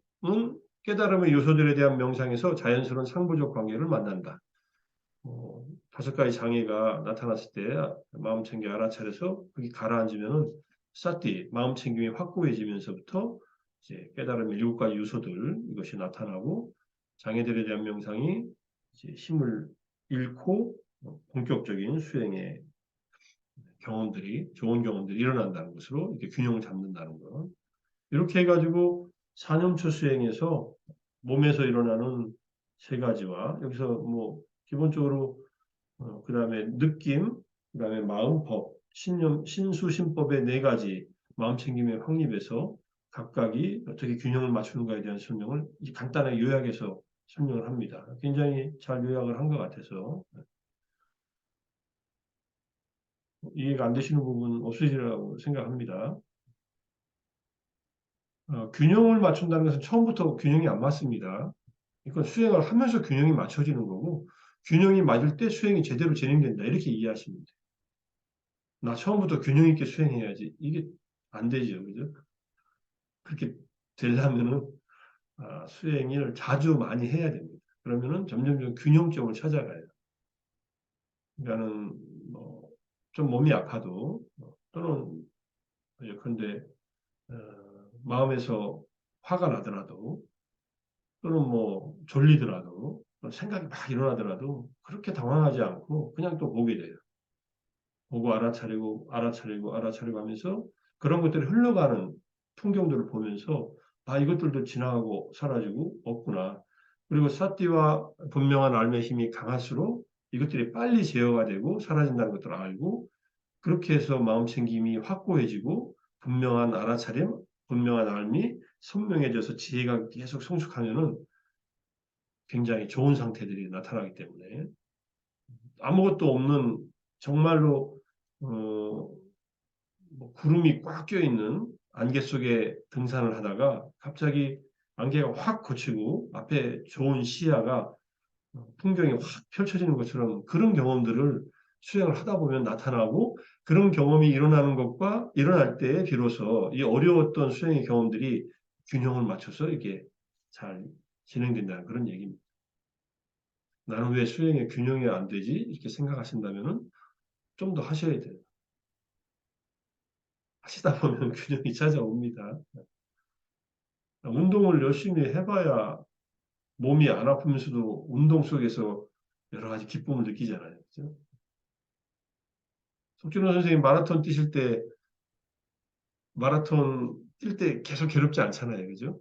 Speaker 1: 깨달음의 요소들에 대한 명상에서 자연스러운 상부적 관계를 만난다. 5가지 장애가 나타났을 때 마음 챙겨 알아차려서 그게 가라앉으면은 사티 마음 챙김이 확고해지면서부터 이제 깨달음의 7가지 요소들 이것이 나타나고 장애들에 대한 명상이 이제 힘을 잃고 본격적인 수행의 경험들이 좋은 경험들이 일어난다는 것으로 이렇게 균형을 잡는다는 것. 이렇게 해가지고 사념초 수행에서 몸에서 일어나는 3가지와 여기서 뭐 기본적으로 그다음에 느낌, 그다음에 마음법, 신념, 신수신법의 4가지 마음챙김의 확립에서 각각이 어떻게 균형을 맞추는가에 대한 설명을 간단하게 요약해서 설명을 합니다. 굉장히 잘 요약을 한 것 같아서 이해가 안 되시는 부분 없으시리라고 생각합니다. 균형을 맞춘다는 것은 처음부터 균형이 안 맞습니다. 이건 수행을 하면서 균형이 맞춰지는 거고 균형이 맞을 때 수행이 제대로 진행된다 이렇게 이해하시면 돼요. 나 처음부터 균형 있게 수행해야지 이게 안 되죠, 그죠? 그렇게 되려면은 수행을 자주 많이 해야 됩니다. 그러면은 점점 균형점을 찾아가요. 그러니까는 좀 몸이 아파도 또는 예컨대 마음에서 화가 나더라도 또는 뭐 졸리더라도 생각이 막 일어나더라도 그렇게 당황하지 않고 그냥 또 보게 돼요. 보고 알아차리고 알아차리고 알아차리고 하면서 그런 것들이 흘러가는 풍경들을 보면서 이것들도 지나가고 사라지고 없구나. 그리고 사띠와 분명한 알의 힘이 강할수록 이것들이 빨리 제어가 되고 사라진다는 것들을 알고 그렇게 해서 마음챙김이 확고해지고 분명한 알아차림, 분명한 알미 선명해져서 지혜가 계속 성숙하면은 굉장히 좋은 상태들이 나타나기 때문에 아무것도 없는 정말로 뭐 구름이 꽉 껴있는 안개 속에 등산을 하다가 갑자기 안개가 확 걷히고 앞에 좋은 시야가 풍경이 확 펼쳐지는 것처럼 그런 경험들을 수행을 하다 보면 나타나고 그런 경험이 일어나는 것과 일어날 때 비로소 이 어려웠던 수행의 경험들이 균형을 맞춰서 이게 잘 진행된다는 그런 얘기입니다. 나는 왜 수행의 균형이 안 되지? 이렇게 생각하신다면은 좀 더 하셔야 돼요. 하시다 보면 균형이 찾아옵니다. 운동을 열심히 해봐야 몸이 안 아프면서도 운동 속에서 여러 가지 기쁨을 느끼잖아요. 그죠? 석준호 선생님 마라톤 뛰실 때 마라톤 뛸 때 계속 괴롭지 않잖아요. 그죠?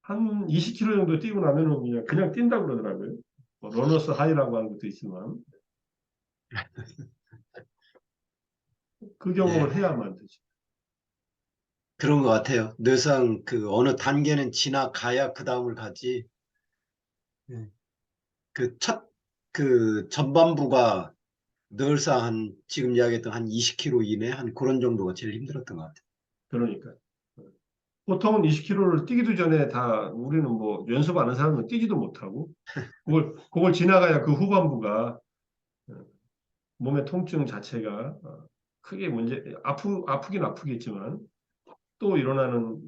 Speaker 1: 한 20km 정도 뛰고 나면은 그냥 뛴다 그러더라고요. 뭐 러너스 하이라고 하는 것도 있지만 그 경험을
Speaker 3: 예,
Speaker 1: 해야만 되죠.
Speaker 3: 그런 것 같아요. 늘상 그 어느 단계는 지나가야 그 다음을 가지. 예, 그 그 전반부가 늘상 지금 이야기했던 한 20km 이내 한 그런 정도가 제일 힘들었던 것 같아요.
Speaker 1: 그러니까. 보통은 20km를 뛰기도 전에 다 우리는 뭐 연습 안 하는 사람은 뛰지도 못하고 그걸 지나가야 그 후반부가 어, 몸의 통증 자체가 크게 아프긴 아프겠지만 또 일어나는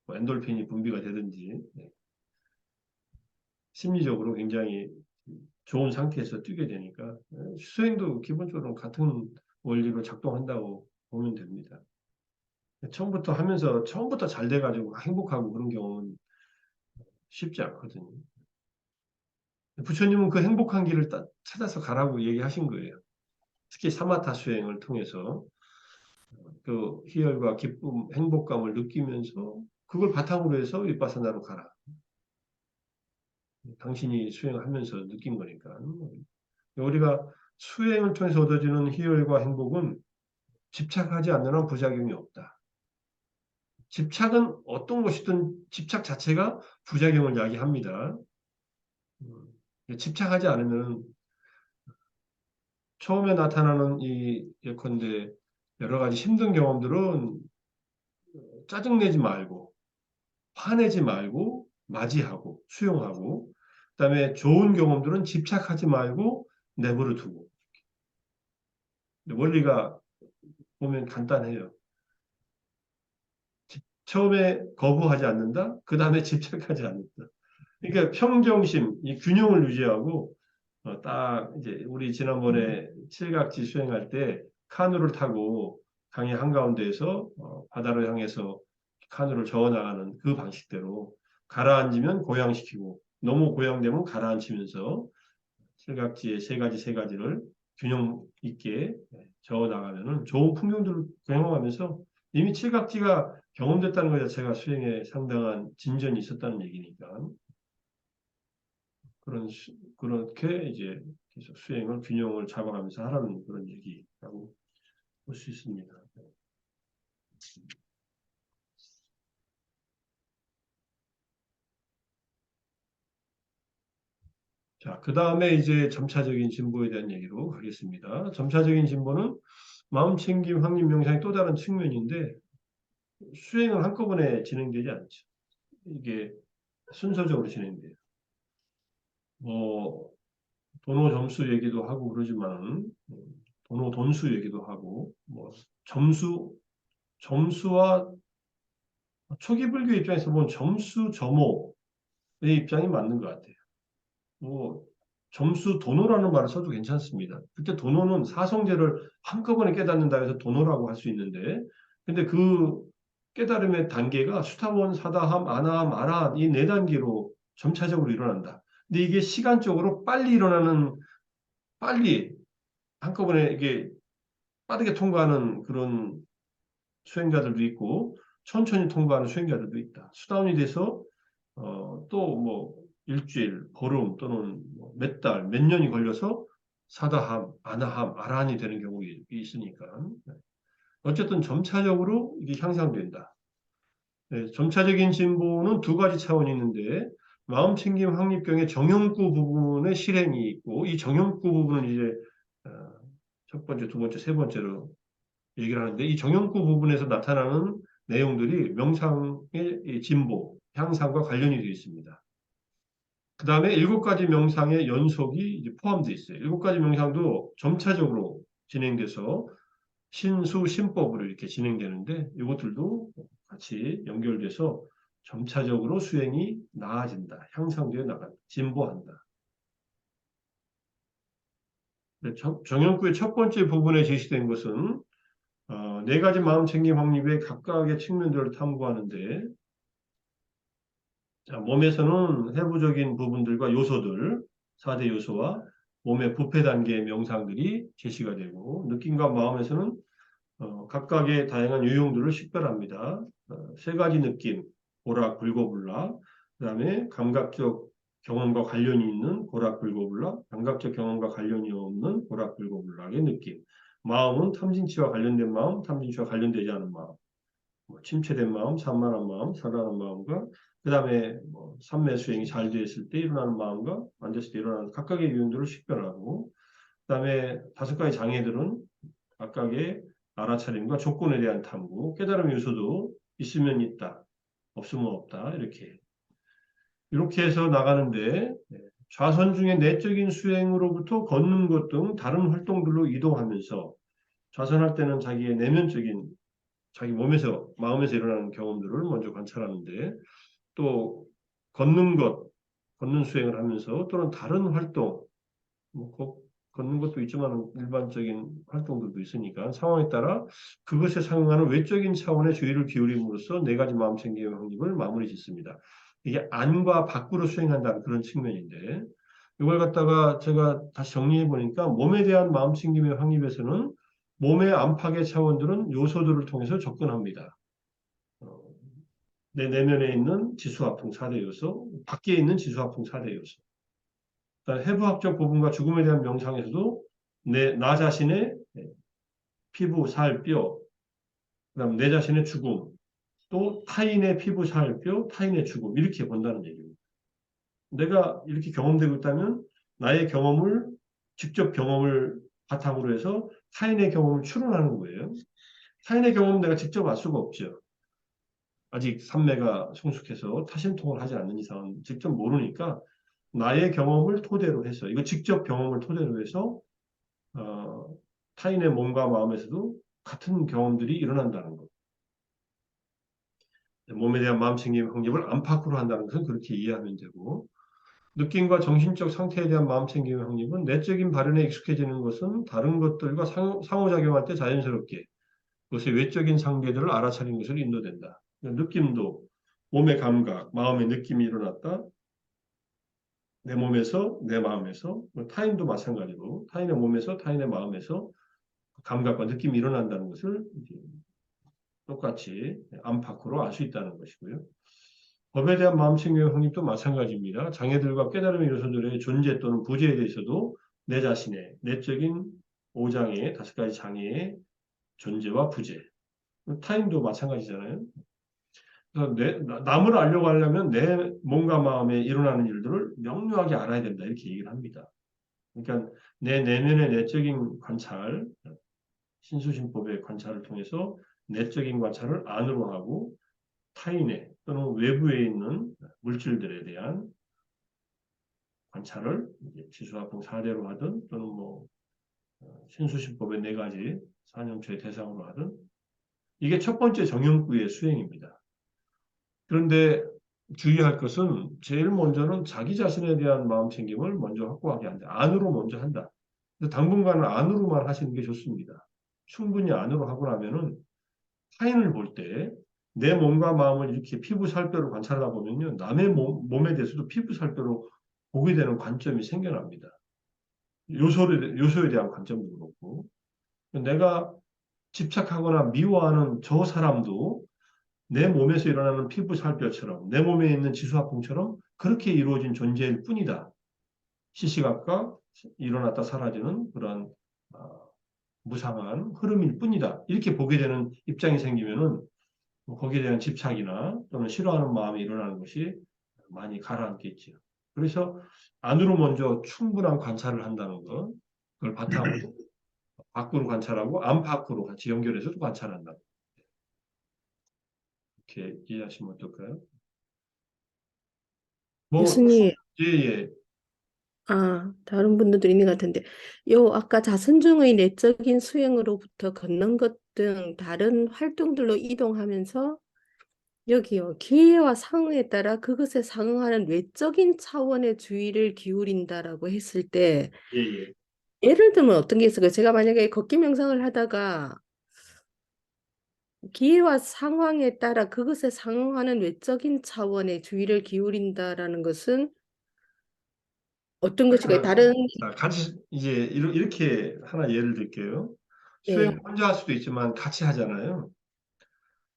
Speaker 1: 뭐 엔돌핀이 분비가 되든지 심리적으로 굉장히 좋은 상태에서 뛰게 되니까 수행도 기본적으로 같은 원리로 작동한다고 보면 됩니다. 처음부터 잘 돼가지고 행복하고 그런 경우는 쉽지 않거든요. 부처님은 그 행복한 길을 찾아서 가라고 얘기하신 거예요. 특히 사마타 수행을 통해서 그 희열과 기쁨, 행복감을 느끼면서 그걸 바탕으로 해서 윗바사나로 가라. 당신이 수행하면서 느낀 거니까. 우리가 수행을 통해서 얻어지는 희열과 행복은 집착하지 않는 한 부작용이 없다. 집착은 어떤 것이든 집착 자체가 부작용을 야기합니다. 집착하지 않으면 처음에 나타나는 이 예컨대 여러 가지 힘든 경험들은 짜증내지 말고 화내지 말고 맞이하고 수용하고 그다음에 좋은 경험들은 집착하지 말고 내버려 두고 원리가 보면 간단해요. 처음에 거부하지 않는다. 그 다음에 집착하지 않는다. 그러니까 평정심, 이 균형을 유지하고 딱 이제 우리 지난번에 칠각지 수행할 때 카누를 타고 강의 한가운데에서 바다를 향해서 카누를 저어나가는 그 방식대로 가라앉으면 고양시키고 너무 고양되면 가라앉히면서 칠각지의 세 가지를 균형 있게 저어나가면은 좋은 풍경들을 경험하면서 이미 칠각지가 경험됐다는 것 자체가 수행에 상당한 진전이 있었다는 얘기니까 그렇게 이제 계속 수행을 균형을 잡아가면서 하라는 그런 얘기라고 볼 수 있습니다. 자, 그 다음에 이제 점차적인 진보에 대한 얘기로 가겠습니다. 점차적인 진보는 마음챙김, 확립 명상의 또 다른 측면인데 수행은 한꺼번에 진행되지 않죠. 이게 순서적으로 진행돼요. 뭐 도노 점수 얘기도 하고 그러지만 도노 돈수 얘기도 하고 뭐 점수와 초기 불교 입장에서 보면 점수 점호의 입장이 맞는 것 같아요. 뭐 점수 도노라는 말을 써도 괜찮습니다. 그때 도노는 사성제를 한꺼번에 깨닫는다 해서 도노라고 할 수 있는데 근데 그 깨달음의 단계가 수타원, 사다함, 아나함, 아라함 이 네 단계로 점차적으로 일어난다. 근데 이게 시간적으로 빨리 한꺼번에 이게 빠르게 통과하는 그런 수행자들도 있고 천천히 통과하는 수행자들도 있다. 수다운이 돼서 또 뭐 일주일, 보름 또는 몇 달, 몇 년이 걸려서 사다함, 아나함, 아라한이 되는 경우가 있으니까 어쨌든 점차적으로 이게 향상된다. 네, 점차적인 진보는 두 가지 차원이 있는데 마음챙김 확립경의 정형구 부분의 실행이 있고 이 정형구 부분은 이제 어, 첫 번째, 두 번째, 세 번째로 얘기를 하는데 이 정형구 부분에서 나타나는 내용들이 명상의 이 진보, 향상과 관련이 되어 있습니다. 그 다음에 일곱 가지 명상의 연속이 이제 포함되어 있어요. 일곱 가지 명상도 점차적으로 진행돼서 신수, 신법으로 이렇게 진행되는데 이것들도 같이 연결돼서 점차적으로 수행이 나아진다. 향상되어 나간다. 진보한다. 정형구의 첫 번째 부분에 제시된 것은 네 가지 마음 챙김 확립의 각각의 측면들을 탐구하는데 자, 몸에서는 해부적인 부분들과 요소들, 4대 요소와 몸의 부패 단계의 명상들이 제시가 되고 느낌과 마음에서는 각각의 다양한 유형들을 식별합니다. 세 가지 느낌, 보락, 불고불락, 그다음에 감각적 경험과 관련이 있는 보락, 불고불락, 감각적 경험과 관련이 없는 보락, 불고불락의 느낌. 마음은 탐진치와 관련된 마음, 탐진치와 관련되지 않은 마음. 침체된 마음, 산만한 마음, 산란한 마음과 그다음에 삼매 수행이 잘 되었을 때 일어나는 마음과 안 됐을 때 일어나는 각각의 유형들을 식별하고 그다음에 다섯 가지 장애들은 각각의 알아차림과 조건에 대한 탐구, 깨달음 요소도 있으면 있다, 없으면 없다 이렇게 해서 나가는데 좌선 중에 내적인 수행으로부터 걷는 것 등 다른 활동들로 이동하면서 좌선할 때는 자기의 내면적인 자기 몸에서 마음에서 일어나는 경험들을 먼저 관찰하는데 또 걷는 것, 걷는 수행을 하면서 또는 다른 활동, 걷는 것도 있지만 일반적인 활동들도 있으니까 상황에 따라 그것에 상응하는 외적인 차원의 주의를 기울임으로써 네 가지 마음 챙김의 확립을 마무리 짓습니다. 이게 안과 밖으로 수행한다는 그런 측면인데 이걸 갖다가 제가 다시 정리해 보니까 몸에 대한 마음 챙김의 확립에서는 몸의 안팎의 차원들은 요소들을 통해서 접근합니다. 어, 내 내면에 있는 지수화풍 4대 요소, 밖에 있는 지수화풍 4대 요소. 그러니까 해부학적 부분과 죽음에 대한 명상에서도 나 자신의 피부, 살, 뼈, 그다음 내 자신의 죽음, 또 타인의 피부, 살, 뼈, 타인의 죽음 이렇게 본다는 얘기입니다. 내가 이렇게 경험되고 있다면 나의 경험을 직접 경험을 바탕으로 해서 타인의 경험을 추론하는 거예요. 타인의 경험은 내가 직접 알 수가 없죠. 아직 삼매가 성숙해서 타심통을 하지 않는 이상은 직접 모르니까 나의 경험을 토대로 해서 이거 직접 경험을 토대로 해서 어, 타인의 몸과 마음에서도 같은 경험들이 일어난다는 것. 몸에 대한 마음 챙김 확립을 안팎으로 한다는 것은 그렇게 이해하면 되고 느낌과 정신적 상태에 대한 마음 챙김 확립은 내적인 발현에 익숙해지는 것은 다른 것들과 상호작용할 때 자연스럽게 그것의 외적인 상대들을 알아차리는 것으로 인도된다. 느낌도 몸의 감각, 마음의 느낌이 일어났다. 내 몸에서 내 마음에서 타인도 마찬가지로 타인의 몸에서 타인의 마음에서 감각과 느낌이 일어난다는 것을 똑같이 안팎으로 알 수 있다는 것이고요. 법에 대한 마음챙김 확립도 마찬가지입니다. 장애들과 깨달음의 요소들의 존재 또는 부재에 대해서도 내 자신의 내적인 오장의 다섯 가지 장애의 존재와 부재. 타인도 마찬가지잖아요. 그래서 남을 알려고 하려면 내 몸과 마음에 일어나는 일들을 명료하게 알아야 된다. 이렇게 얘기를 합니다. 그러니까 내 내면의 내적인 관찰, 신수신법의 관찰을 통해서 내적인 관찰을 안으로 하고 타인의 또는 외부에 있는 물질들에 대한 관찰을 지수화풍 4대로 하든 또는 신수신법의 네 가지 사념초의 대상으로 하든 이게 첫 번째 정형구의 수행입니다. 그런데 주의할 것은 제일 먼저는 자기 자신에 대한 마음 챙김을 먼저 확고하게 한다. 안으로 먼저 한다. 당분간은 안으로만 하시는 게 좋습니다. 충분히 안으로 하고 나면은 타인을 볼 때 내 몸과 마음을 이렇게 피부 살뼈로 관찰하다 보면요. 남의 몸에 대해서도 피부 살뼈로 보게 되는 관점이 생겨납니다. 요소에 대한 관점도 그렇고. 내가 집착하거나 미워하는 저 사람도 내 몸에서 일어나는 피부 살뼈처럼 내 몸에 있는 지수화풍처럼 그렇게 이루어진 존재일 뿐이다. 시시각각 일어났다 사라지는 그런 무상한 흐름일 뿐이다. 이렇게 보게 되는 입장이 생기면은 거기에 대한 집착이나 또는 싫어하는 마음이 일어나는 것이 많이 가라앉겠죠. 그래서 안으로 먼저 충분한 관찰을 한다는 것, 그걸 바탕으로 밖으로 관찰하고 안팎으로 같이 연결해서 또 관찰한다. 이렇게 이해하시면 어떨까요? 뭐,
Speaker 2: 교수님,
Speaker 1: 예, 예.
Speaker 2: 다른 분들도 있는 것 같은데, 아까 자선중의 내적인 수행으로부터 걷는 것 등 다른 활동들로 이동하면서 여기요, 기회와 상황에 따라 그것에 상응하는 외적인 차원의 주의를 기울인다라고 했을 때,
Speaker 1: 예, 예.
Speaker 2: 예를 들면 어떤 게 있을까요? 제가 만약에 걷기 명상을 하다가 기회와 상황에 따라 그것에 상응하는 외적인 차원의 주의를 기울인다라는 것은 어떤 것이 다른
Speaker 1: 자, 같이 이제 이렇게 하나 예를 들게요. 수행을
Speaker 2: 예,
Speaker 1: 혼자 할 수도 있지만 같이 하잖아요.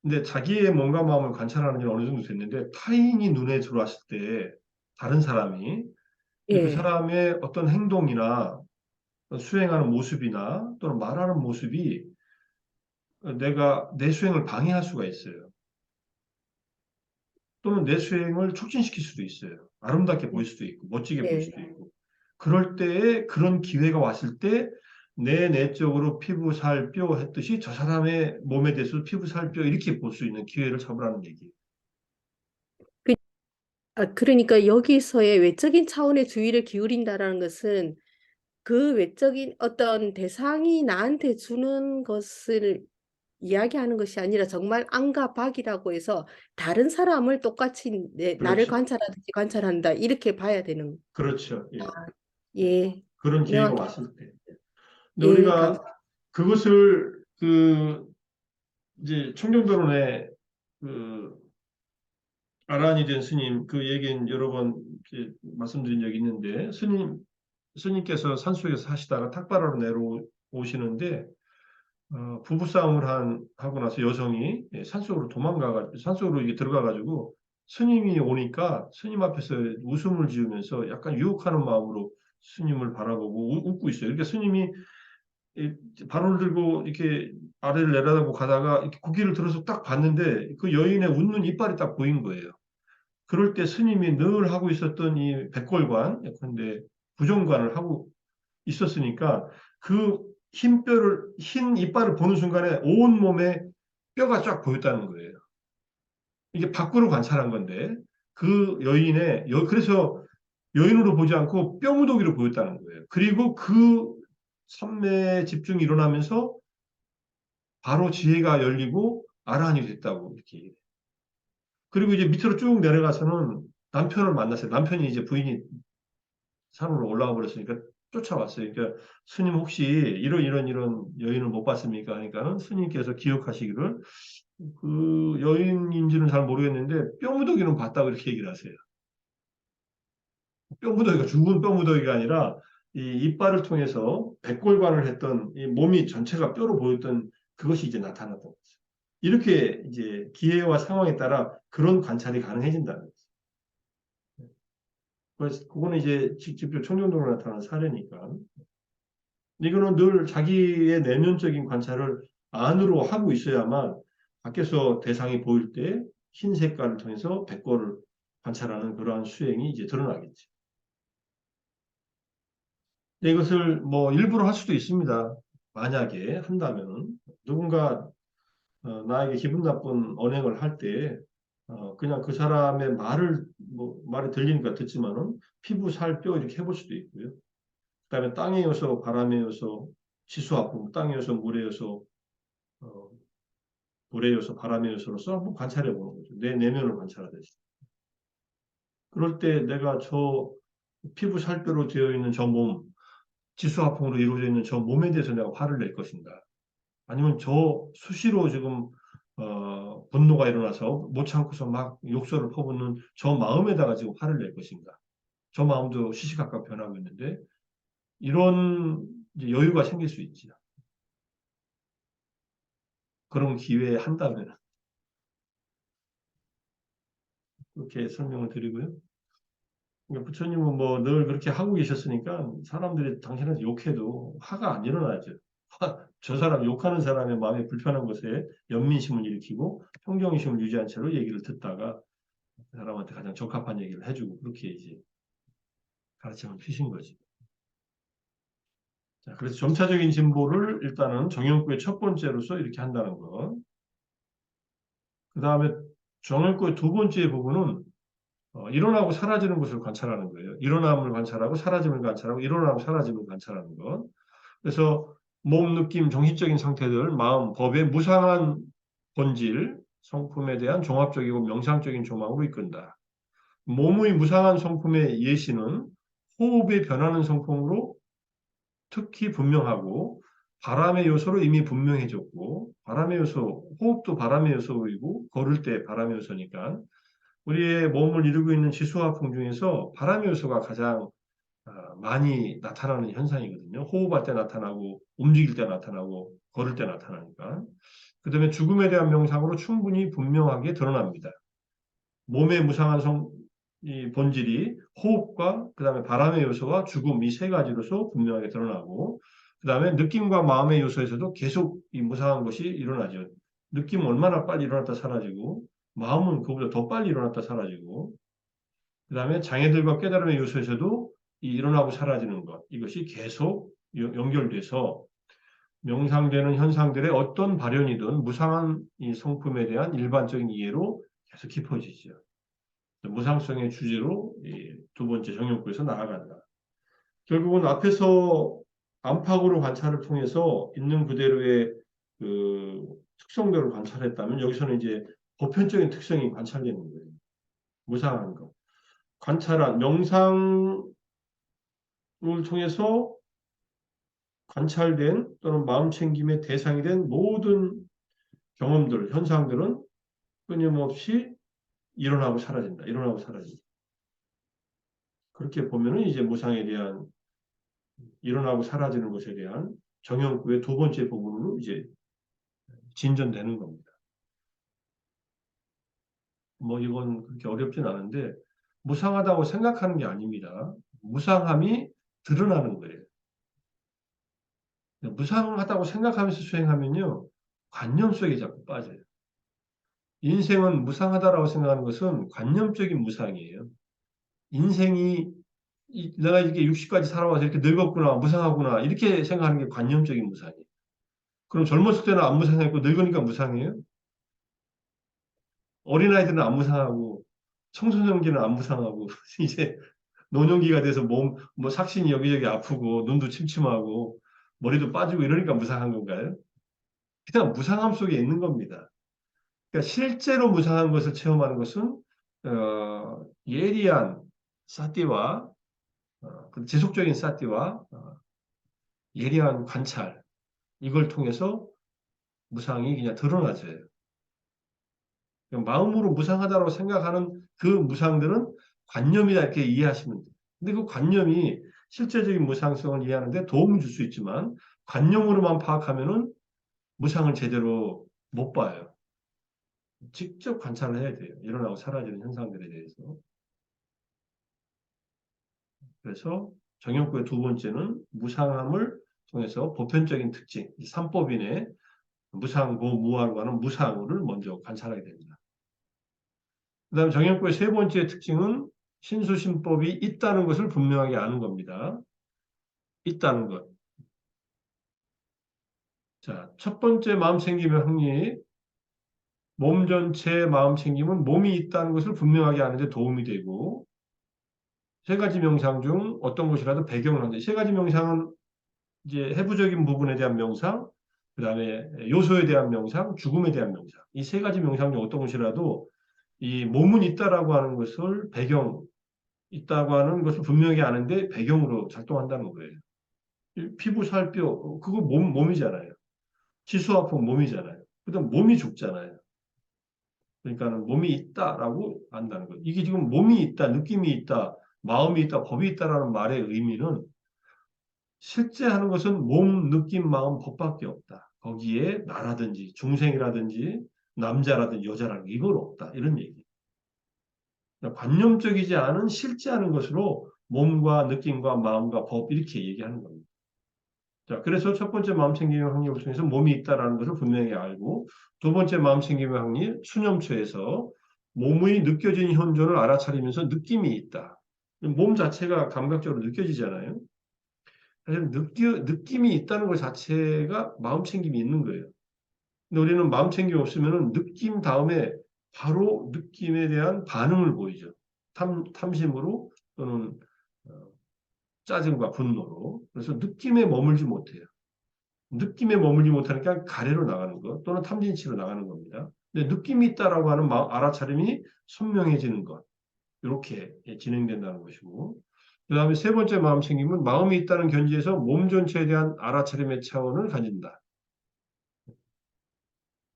Speaker 1: 근데 자기의 몸과 마음을 관찰하는 지 어느 정도 됐는데 타인이 눈에 들어왔을 때 다른 사람이 그
Speaker 2: 예.
Speaker 1: 사람의 어떤 행동이나 수행하는 모습이나 또는 말하는 모습이 내가 내 수행을 방해할 수가 있어요. 또는 내 수행을 촉진시킬 수도 있어요. 아름답게 보일 수도 있고 멋지게 보일
Speaker 2: 예.
Speaker 1: 수도 있고. 그럴 때에 그런 기회가 왔을 때 내 내적으로 피부, 살, 뼈 했듯이 저 사람의 몸에 대해서 피부, 살, 뼈 이렇게 볼 수 있는 기회를 잡으라는 얘기예요.
Speaker 2: 그, 그러니까 여기서의 외적인 차원의 주의를 기울인다라는 것은 그 외적인 어떤 대상이 나한테 주는 것을 이야기하는 것이 아니라 정말 안과 박이라고 해서 다른 사람을 똑같이 나를
Speaker 1: 그렇죠.
Speaker 2: 관찰하듯이 관찰한다. 이렇게 봐야 되는.
Speaker 1: 그렇죠. 예.
Speaker 2: 예,
Speaker 1: 그런 기회가
Speaker 2: 명확히.
Speaker 1: 왔을 때. 근데
Speaker 2: 예,
Speaker 1: 우리가 그것을 이제 청정도론에 그 아란이 된 스님 그 얘기는 여러 번 이렇게 말씀드린 적이 있는데 스님께서 산속에서 사시다가 탁발하러 내려오시는데 부부싸움을 하고 나서 여성이 산속으로 산속으로 이게 들어가가지고 스님이 오니까 스님 앞에서 웃음을 지으면서 약간 유혹하는 마음으로 스님을 바라보고 웃고 있어요. 그러니까 스님이 이 발을 들고 이렇게 아래를 내려다보고 가다가 이렇게 고개를 들어서 딱 봤는데 그 여인의 웃는 이빨이 딱 보인 거예요. 그럴 때 스님이 늘 하고 있었던 이 백골관, 예컨대 부정관을 하고 있었으니까 그 흰 이빨을 보는 순간에 온 몸에 뼈가 쫙 보였다는 거예요. 이게 밖으로 관찰한 건데 그 그래서 여인으로 보지 않고 뼈무더기로 보였다는 거예요. 그리고 그 삼매에 집중이 일어나면서 바로 지혜가 열리고 아라한이 됐다고 이렇게 얘기해요. 그리고 이제 밑으로 쭉 내려가서는 남편을 만났어요. 남편이 이제 부인이 산으로 올라가 버렸으니까 쫓아왔어요. 그러니까 스님 혹시 이런 여인을 못 봤습니까? 하니까는 스님께서 기억하시기를 그 여인인지는 잘 모르겠는데 뼈무더기는 봤다고 이렇게 얘기를 하세요. 뼈무더기가 죽은 뼈무더기가 아니라 이 이빨을 통해서 백골관을 했던 이 몸이 전체가 뼈로 보였던 그것이 이제 나타났던 거죠. 이렇게 이제 기회와 상황에 따라 그런 관찰이 가능해진다는 거죠. 그래서 그거는 이제 직접 청정도로 나타나는 사례니까. 이거는 늘 자기의 내면적인 관찰을 안으로 하고 있어야만 밖에서 대상이 보일 때 흰 색깔을 통해서 백골을 관찰하는 그러한 수행이 이제 드러나겠지. 근데 이것을 뭐 일부러 할 수도 있습니다. 만약에 한다면 누군가 나에게 기분 나쁜 언행을 할 때 그냥 그 사람의 말이 들리니까 듣지만은 피부, 살, 뼈 이렇게 해볼 수도 있고요. 그다음에 땅에 여서 바람에 여서 지수 아픔, 땅에 여서 물에 여서 어, 물에 여서 바람에 여서로서 한번 관찰해 보는 거죠. 내 내면을 관찰하듯이. 그럴 때 내가 저 피부 살뼈로 되어 있는 저 몸, 지수 아픔으로 이루어져 있는 저 몸에 대해서 내가 화를 낼 것인가? 아니면 저 수시로 지금 분노가 일어나서 못 참고서 막 욕설을 퍼붓는 저 마음에다가 지금 화를 낼 것인가? 저 마음도 시시각각 변하고 있는데 이런 이제 여유가 생길 수 있지. 그런 기회에 한다면 그렇게 설명을 드리고요. 그러니까 부처님은 뭐 늘 그렇게 하고 계셨으니까 사람들이 당신한테 욕해도 화가 안 일어나죠. 저 사람 욕하는 사람의 마음에 불편한 것에 연민심을 일으키고 평정심을 유지한 채로 얘기를 듣다가 그 사람한테 가장 적합한 얘기를 해주고 그렇게 이제 가르침을 피신 거지. 자, 그래서 점차적인 진보를 일단은 정연구의 첫 번째로서 이렇게 한다는 것. 그 다음에 정연구의 두 번째 부분은 일어나고 사라지는 것을 관찰하는 거예요. 일어남을 관찰하고 사라짐을 관찰하고 일어나고 사라짐을 관찰하는 것. 그래서 몸, 느낌, 정신적인 상태들, 마음, 법의 무상한 본질, 성품에 대한 종합적이고 명상적인 조망으로 이끈다. 몸의 무상한 성품의 예시는 호흡의 변하는 성품으로 특히 분명하고 바람의 요소로 이미 분명해졌고 바람의 요소, 호흡도 바람의 요소이고 걸을 때 바람의 요소니까 우리의 몸을 이루고 있는 지수화풍 중에서 바람의 요소가 가장 많이 나타나는 현상이거든요. 호흡할 때 나타나고 움직일 때 나타나고 걸을 때 나타나니까. 그다음에 죽음에 대한 명상으로 충분히 분명하게 드러납니다. 몸의 무상한 이 본질이 호흡과 그다음에 바람의 요소와 죽음 이 세 가지로서 분명하게 드러나고 그다음에 느낌과 마음의 요소에서도 계속 이 무상한 것이 일어나죠. 느낌은 얼마나 빨리 일어났다 사라지고 마음은 그보다 더 빨리 일어났다 사라지고 그다음에 장애들과 깨달음의 요소에서도 이 일어나고 사라지는 것 이것이 계속 연결돼서 명상되는 현상들의 어떤 발현이든 무상한 이 성품에 대한 일반적인 이해로 계속 깊어지죠. 무상성의 주제로 이 두 번째 정욕구에서 나아간다. 결국은 앞에서 안팎으로 관찰을 통해서 있는 그대로의 그 특성대로 관찰했다면 여기서는 이제 보편적인 특성이 관찰되는 거예요. 무상한 것. 관찰한 명상을 통해서 관찰된 또는 마음챙김의 대상이 된 모든 경험들, 현상들은 끊임없이 일어나고 사라진다. 일어나고 사라진다. 그렇게 보면은 이제 무상에 대한 일어나고 사라지는 것에 대한 정형구의 두 번째 부분으로 이제 진전되는 겁니다. 뭐 이건 그렇게 어렵진 않은데 무상하다고 생각하는 게 아닙니다. 무상함이 드러나는 거예요. 무상하다고 생각하면서 수행하면요. 관념 속에 자꾸 빠져요. 인생은 무상하다라고 생각하는 것은 관념적인 무상이에요. 인생이 내가 이렇게 60까지 살아와서 이렇게 늙었구나, 무상하구나 이렇게 생각하는 게 관념적인 무상이에요. 그럼 젊었을 때는 안 무상했고 늙으니까 무상해요? 어린아이들은 안 무상하고 청소년기는 안 무상하고 이제 노년기가 돼서 뭐 삭신이 여기저기 아프고 눈도 침침하고 머리도 빠지고 이러니까 무상한 건가요? 그냥 무상함 속에 있는 겁니다. 그러니까 실제로 무상한 것을 체험하는 것은 예리한 사티와 그 지속적인 사티와 예리한 관찰 이걸 통해서 무상이 그냥 드러나져요. 마음으로 무상하다고 생각하는 그 무상들은 관념이다 이렇게 이해하시면 돼요. 근데 그 관념이 실제적인 무상성을 이해하는데 도움을 줄 수 있지만 관념으로만 파악하면은 무상을 제대로 못 봐요. 직접 관찰을 해야 돼요. 일어나고 사라지는 현상들에 대해서. 그래서 정형구의 두 번째는 무상함을 통해서 보편적인 특징, 삼법인의 무상고 무하로 가는 무상을 먼저 관찰하게 됩니다. 그 다음 정형구의 세 번째 특징은 신수신법이 있다는 것을 분명하게 아는 겁니다. 있다는 것. 자, 첫 번째 마음 챙김의 확립. 몸 전체의 마음 챙김은 몸이 있다는 것을 분명하게 아는 데 도움이 되고 세 가지 명상 중 어떤 것이라도 배경을 한다. 세 가지 명상은 이제 해부적인 부분에 대한 명상, 그 다음에 요소에 대한 명상, 죽음에 대한 명상. 이 세 가지 명상 중 어떤 것이라도 이 몸은 있다라고 하는 것을 있다고 하는 것을 분명히 아는데 배경으로 작동한다는 거예요. 피부, 살, 뼈, 그거 몸이잖아요. 치수, 아픔 몸이잖아요. 그다음 몸이 죽잖아요. 그러니까는 몸이 있다라고 안다는 거예요. 이게 지금 몸이 있다, 느낌이 있다, 마음이 있다, 법이 있다라는 말의 의미는 실제 하는 것은 몸, 느낌, 마음, 법밖에 없다. 거기에 나라든지 중생이라든지 남자라든지 여자라든지 이건 없다. 이런 얘기. 그러니까 관념적이지 않은 실제 하는 것으로 몸과 느낌과 마음과 법 이렇게 얘기하는 겁니다. 자, 그래서 첫 번째 마음챙김의 확립을 통해서 몸이 있다라는 것을 분명히 알고 두 번째 마음챙김의 확립, 수념초에서 몸의 느껴지는 현존을 알아차리면서 느낌이 있다. 몸 자체가 감각적으로 느껴지잖아요. 사실 느낌이 있다는 것 자체가 마음챙김이 있는 거예요. 근데 우리는 마음챙김이 없으면 느낌 다음에 바로 느낌에 대한 반응을 보이죠. 탐심으로 또는 어, 짜증과 분노로. 그래서 느낌에 머물지 못해요. 느낌에 머물지 못하니까 가래로 나가는 것 또는 탐진치로 나가는 겁니다. 근데 느낌이 있다라고 하는 알아차림이 선명해지는 것 이렇게 진행된다는 것이고 그 다음에 세 번째 마음 챙김은 마음이 있다는 견지에서 몸 전체에 대한 알아차림의 차원을 가진다.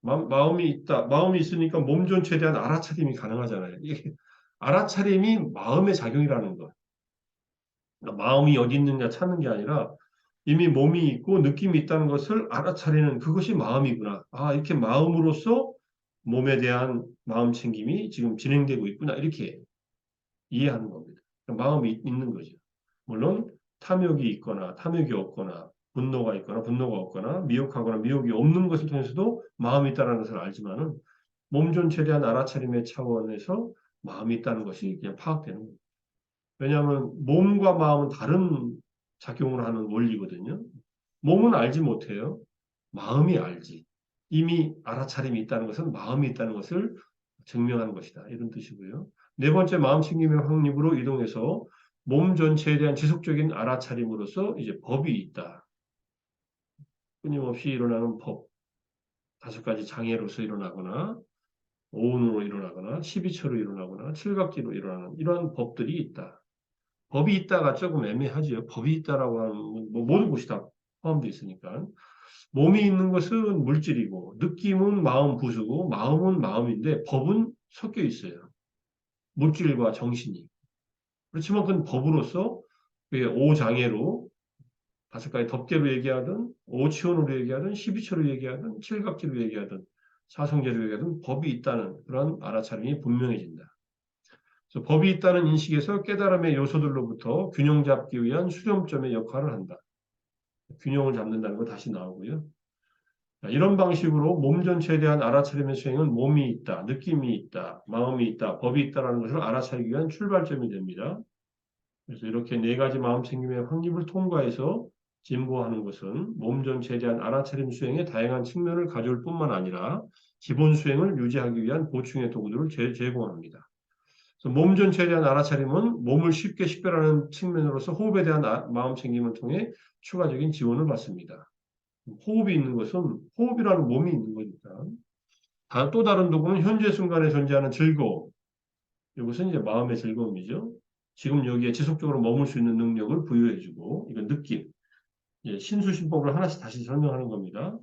Speaker 1: 마음이 있다. 마음이 있으니까 몸 전체에 대한 알아차림이 가능하잖아요. 이게 알아차림이 마음의 작용이라는 것. 그러니까 마음이 어디 있느냐 찾는 게 아니라 이미 몸이 있고 느낌이 있다는 것을 알아차리는 그것이 마음이구나. 아, 이렇게 마음으로써 몸에 대한 마음 챙김이 지금 진행되고 있구나. 이렇게 이해하는 겁니다. 그러니까 마음이 있는 거죠. 물론 탐욕이 있거나 탐욕이 없거나 분노가 있거나 분노가 없거나 미혹하거나 미혹이 없는 것을 통해서도 마음이 있다는 것을 알지만은 몸 전체에 대한 알아차림의 차원에서 마음이 있다는 것이 그냥 파악되는 거예요. 왜냐하면 몸과 마음은 다른 작용을 하는 원리거든요. 몸은 알지 못해요. 마음이 알지. 이미 알아차림이 있다는 것은 마음이 있다는 것을 증명하는 것이다. 이런 뜻이고요. 네 번째 마음 챙김의 확립으로 이동해서 몸 전체에 대한 지속적인 알아차림으로써 이제 법이 있다. 끊임없이 일어나는 법, 다섯 가지 장애로서 일어나거나 오운으로 일어나거나 12처로 일어나거나 칠각지로 일어나는 이러한 법들이 있다. 법이 있다가 조금 애매하지요. 법이 있다라고 하면 뭐 모든 것이 다 포함되어 있으니까. 몸이 있는 것은 물질이고 느낌은 마음 부수고 마음은 마음인데 법은 섞여 있어요. 물질과 정신이. 그렇지만 그건 법으로서 오장애로 다섯 가지 덮개로 얘기하든 오치원으로 얘기하든 12처로 얘기하든 칠각지로 얘기하든 사성제로 얘기하든 법이 있다는 그런 알아차림이 분명해진다. 그래서 법이 있다는 인식에서 깨달음의 요소들로부터 균형 잡기 위한 수렴점의 역할을 한다. 균형을 잡는다는 거 다시 나오고요. 이런 방식으로 몸 전체에 대한 알아차림의 수행은 몸이 있다, 느낌이 있다, 마음이 있다, 법이 있다라는 것을 알아차리기 위한 출발점이 됩니다. 그래서 이렇게 네 가지 마음 챙김의 확립을 통과해서 진보하는 것은 몸 전체에 대한 알아차림 수행의 다양한 측면을 가져올 뿐만 아니라 기본 수행을 유지하기 위한 보충의 도구들을 제공합니다. 그래서 몸 전체에 대한 알아차림은 몸을 쉽게 식별하는 측면으로서 호흡에 대한 마음 챙김을 통해 추가적인 지원을 받습니다. 호흡이 있는 것은 호흡이라는 몸이 있는 거니까. 또 다른 도구는 현재 순간에 존재하는 즐거움. 이것은 이제 마음의 즐거움이죠. 지금 여기에 지속적으로 머물 수 있는 능력을 부여해주고, 이건 느낌. 신수신법을 하나씩 다시 설명하는 겁니다.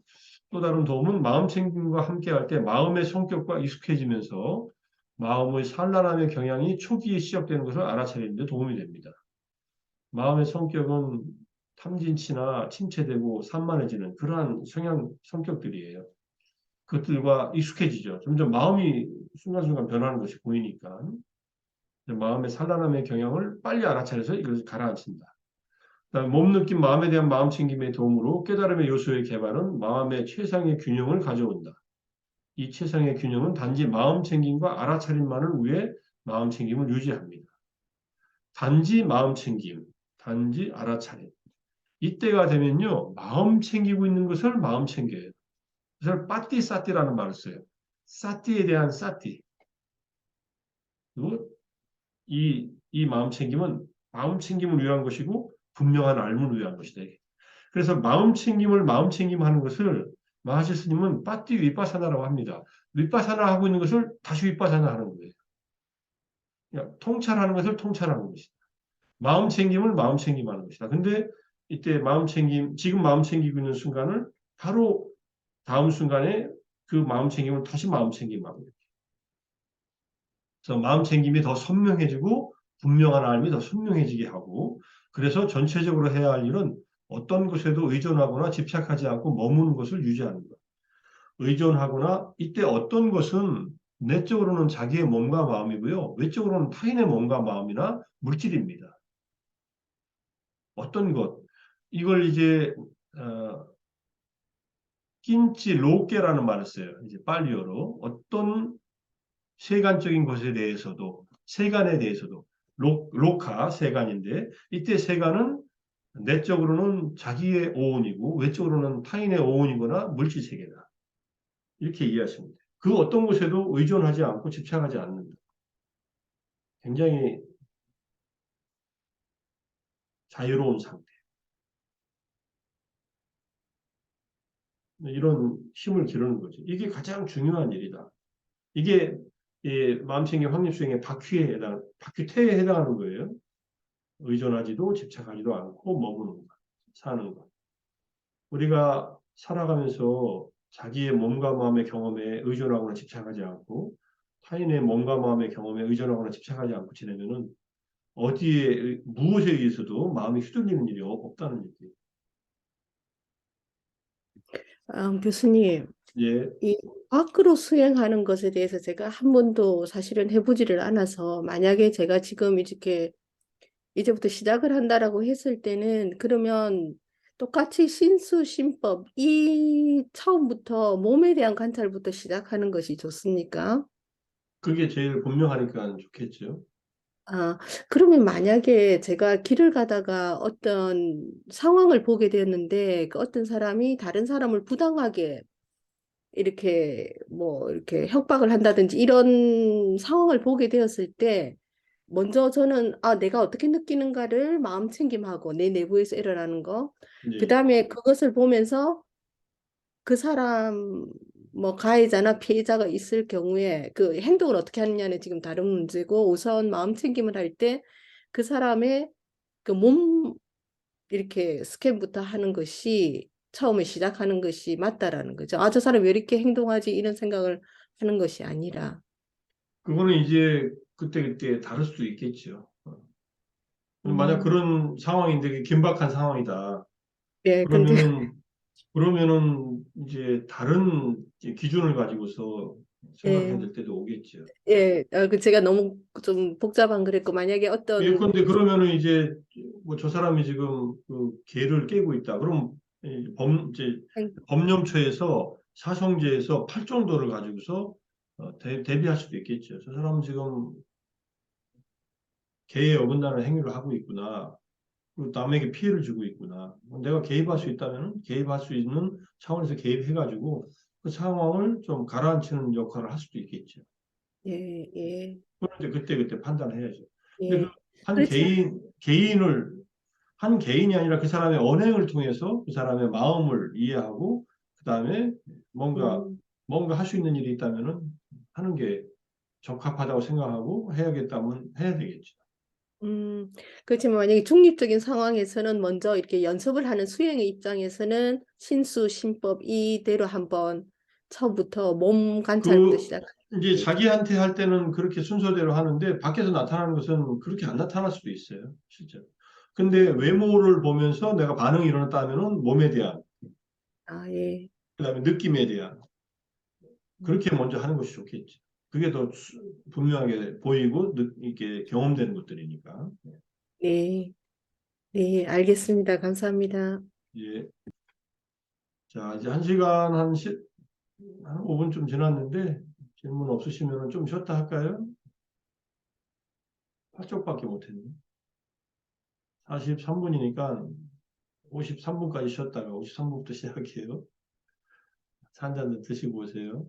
Speaker 1: 또 다른 도움은 마음 챙김과 함께 할 때 마음의 성격과 익숙해지면서 마음의 산란함의 경향이 초기에 시작되는 것을 알아차리는 데 도움이 됩니다. 마음의 성격은 탐진치나 침체되고 산만해지는 그러한 성격들이에요. 그것들과 익숙해지죠. 점점 마음이 순간순간 변하는 것이 보이니까 마음의 산란함의 경향을 빨리 알아차려서 이것을 가라앉힌다. 그다음에 몸 느낌, 마음에 대한 마음 챙김의 도움으로 깨달음의 요소의 개발은 마음의 최상의 균형을 가져온다. 이 최상의 균형은 단지 마음 챙김과 알아차림만을 위해 마음 챙김을 유지합니다. 단지 마음 챙김, 단지 알아차림. 이때가 되면요, 마음 챙기고 있는 것을 마음 챙겨요. 그래서 빠띠 사띠라는 말을 써요. 사띠에 대한 사띠. 그리고 이 마음 챙김은 마음 챙김을 위한 것이고 분명한 알문을 위한 것이다. 그래서 마음 챙김을 마음 챙김하는 것을 마하시 스님은 빠띠 윗바사나라고 합니다. 윗바사나 하고 있는 것을 다시 윗바사나 하는 거예요. 그러니까 통찰하는 것을 통찰하는 것이다. 마음 챙김을 마음 챙김하는 것이다. 근데 이때 마음 챙김, 지금 마음 챙기고 있는 순간을 바로 다음 순간에 그 마음 챙김을 다시 마음 챙김하고. 그래서 마음 챙김이 더 선명해지고 분명한 알미 더 선명해지게 하고 그래서 전체적으로 해야 할 일은 어떤 것에도 의존하거나 집착하지 않고 머무는 것을 유지하는 것. 의존하거나 이때 어떤 것은 내적으로는 자기의 몸과 마음이고요. 외적으로는 타인의 몸과 마음이나 물질입니다. 어떤 것. 이걸 이제 낀치 로케라는 말을 써요. 이제 팔리어로 어떤 세간적인 것에 대해서도 세간에 대해서도 로카 세간인데 이때 세간은 내적으로는 자기의 오온이고 외적으로는 타인의 오온이거나 물질 세계다. 이렇게 이해하시면 돼요. 그 어떤 것에도 의존하지 않고 집착하지 않는다. 굉장히 자유로운 상태. 이런 힘을 기르는 거죠. 이게 가장 중요한 일이다. 이게 마음챙김 확립수행의 바퀴태에 해당하는 거예요. 의존하지도 집착하지도 않고 머무는 것, 사는 것. 우리가 살아가면서 자기의 몸과 마음의 경험에 의존하거나 집착하지 않고 타인의 몸과 마음의 경험에 의존하거나 집착하지 않고 지내면은 어디에 무엇에 의해서도 마음이 휘둘리는 일이 없다는 얘기예요.
Speaker 2: 교수님,
Speaker 1: 예,
Speaker 2: 이 밖으로 수행하는 것에 대해서 제가 한 번도 사실은 해보지를 않아서 만약에 제가 지금 이렇게 이제부터 시작을 한다라고 했을 때는 그러면 똑같이 신수신법 이 처음부터 몸에 대한 관찰부터 시작하는 것이 좋습니까?
Speaker 1: 그게 제일 분명하니까 좋겠죠.
Speaker 2: 아, 그러면 만약에 제가 길을 가다가 어떤 상황을 보게 되었는데 그 어떤 사람이 다른 사람을 부당하게 이렇게 뭐 이렇게 협박을 한다든지 이런 상황을 보게 되었을 때 먼저 저는 내가 어떻게 느끼는가를 마음 챙김하고 내 내부에서 일어나는 거.
Speaker 1: 예.
Speaker 2: 그다음에 그것을 보면서 그 사람 뭐 가해자나 피해자가 있을 경우에 그 행동을 어떻게 하느냐는 지금 다른 문제고 우선 마음 챙김을 할 때 그 사람의 그 몸 이렇게 스캔부터 하는 것이 처음에 시작하는 것이 맞다라는 거죠. 저 사람 왜 이렇게 행동하지? 이런 생각을 하는 것이 아니라.
Speaker 1: 그거는 이제 그때그때 다를 수도 있겠죠. 만약
Speaker 2: 음,
Speaker 1: 그런 상황인데 그게 긴박한 상황이다.
Speaker 2: 네, 근데
Speaker 1: 그러면은 이제 다른 이제 기준을 가지고서 생각해야
Speaker 2: 예,
Speaker 1: 될 때도 오겠죠.
Speaker 2: 예, 그 제가 너무 좀 복잡한 그랬고 만약에 어떤
Speaker 1: 예컨대 그러면은 이제 뭐 저 사람이 지금 그 계를 깨고 있다. 그럼 이제
Speaker 2: 행-
Speaker 1: 법령처에서 사성제에서 8정도를 가지고서 대비할 수도 있겠죠. 저 사람은 지금 계에 어긋나는 행위를 하고 있구나. 그리고 남에게 피해를 주고 있구나. 내가 개입할 수 있다면 개입할 수 있는 차원에서 개입해가지고 그 상황을 좀 가라앉히는 역할을 할 수도 있겠죠.
Speaker 2: 예, 예,
Speaker 1: 그런데 그때 판단해야죠. 근데 그
Speaker 2: 예.
Speaker 1: 한
Speaker 2: 그렇지.
Speaker 1: 개인을 한 개인이 아니라 그 사람의 언행을 통해서 그 사람의 마음을 이해하고 그다음에 뭔가
Speaker 2: 음,
Speaker 1: 뭔가 할 수 있는 일이 있다면은 하는 게 적합하다고 생각하고 해야겠다면 해야 되겠죠.
Speaker 2: 그렇지만 만약에 중립적인 상황에서는 먼저 이렇게 연습을 하는 수행의 입장에서는 신수, 신법 이대로 한번 처음부터 몸 관찰부터
Speaker 1: 그
Speaker 2: 시작하는
Speaker 1: 이제
Speaker 2: 게
Speaker 1: 자기한테 할 때는 그렇게 순서대로 하는데 밖에서 나타나는 것은 그렇게 안 나타날 수도 있어요. 실제로. 근데 외모를 보면서 내가 반응이 일어났다면은 몸에 대한
Speaker 2: 예.
Speaker 1: 그다음에 느낌에 대한 그렇게
Speaker 2: 음,
Speaker 1: 먼저 하는 것이 좋겠지. 그게 더 분명하게 보이고 이렇게 경험되는 것들이니까.
Speaker 2: 네, 네, 알겠습니다. 감사합니다.
Speaker 1: 예. 자, 이제 한 시간 한 5분 좀 지났는데 질문 없으시면 좀 쉬었다 할까요? 8쪽밖에 못했네. 43분이니까 53분까지 쉬었다가 53분부터 시작해요. 한 잔 드시고 오세요.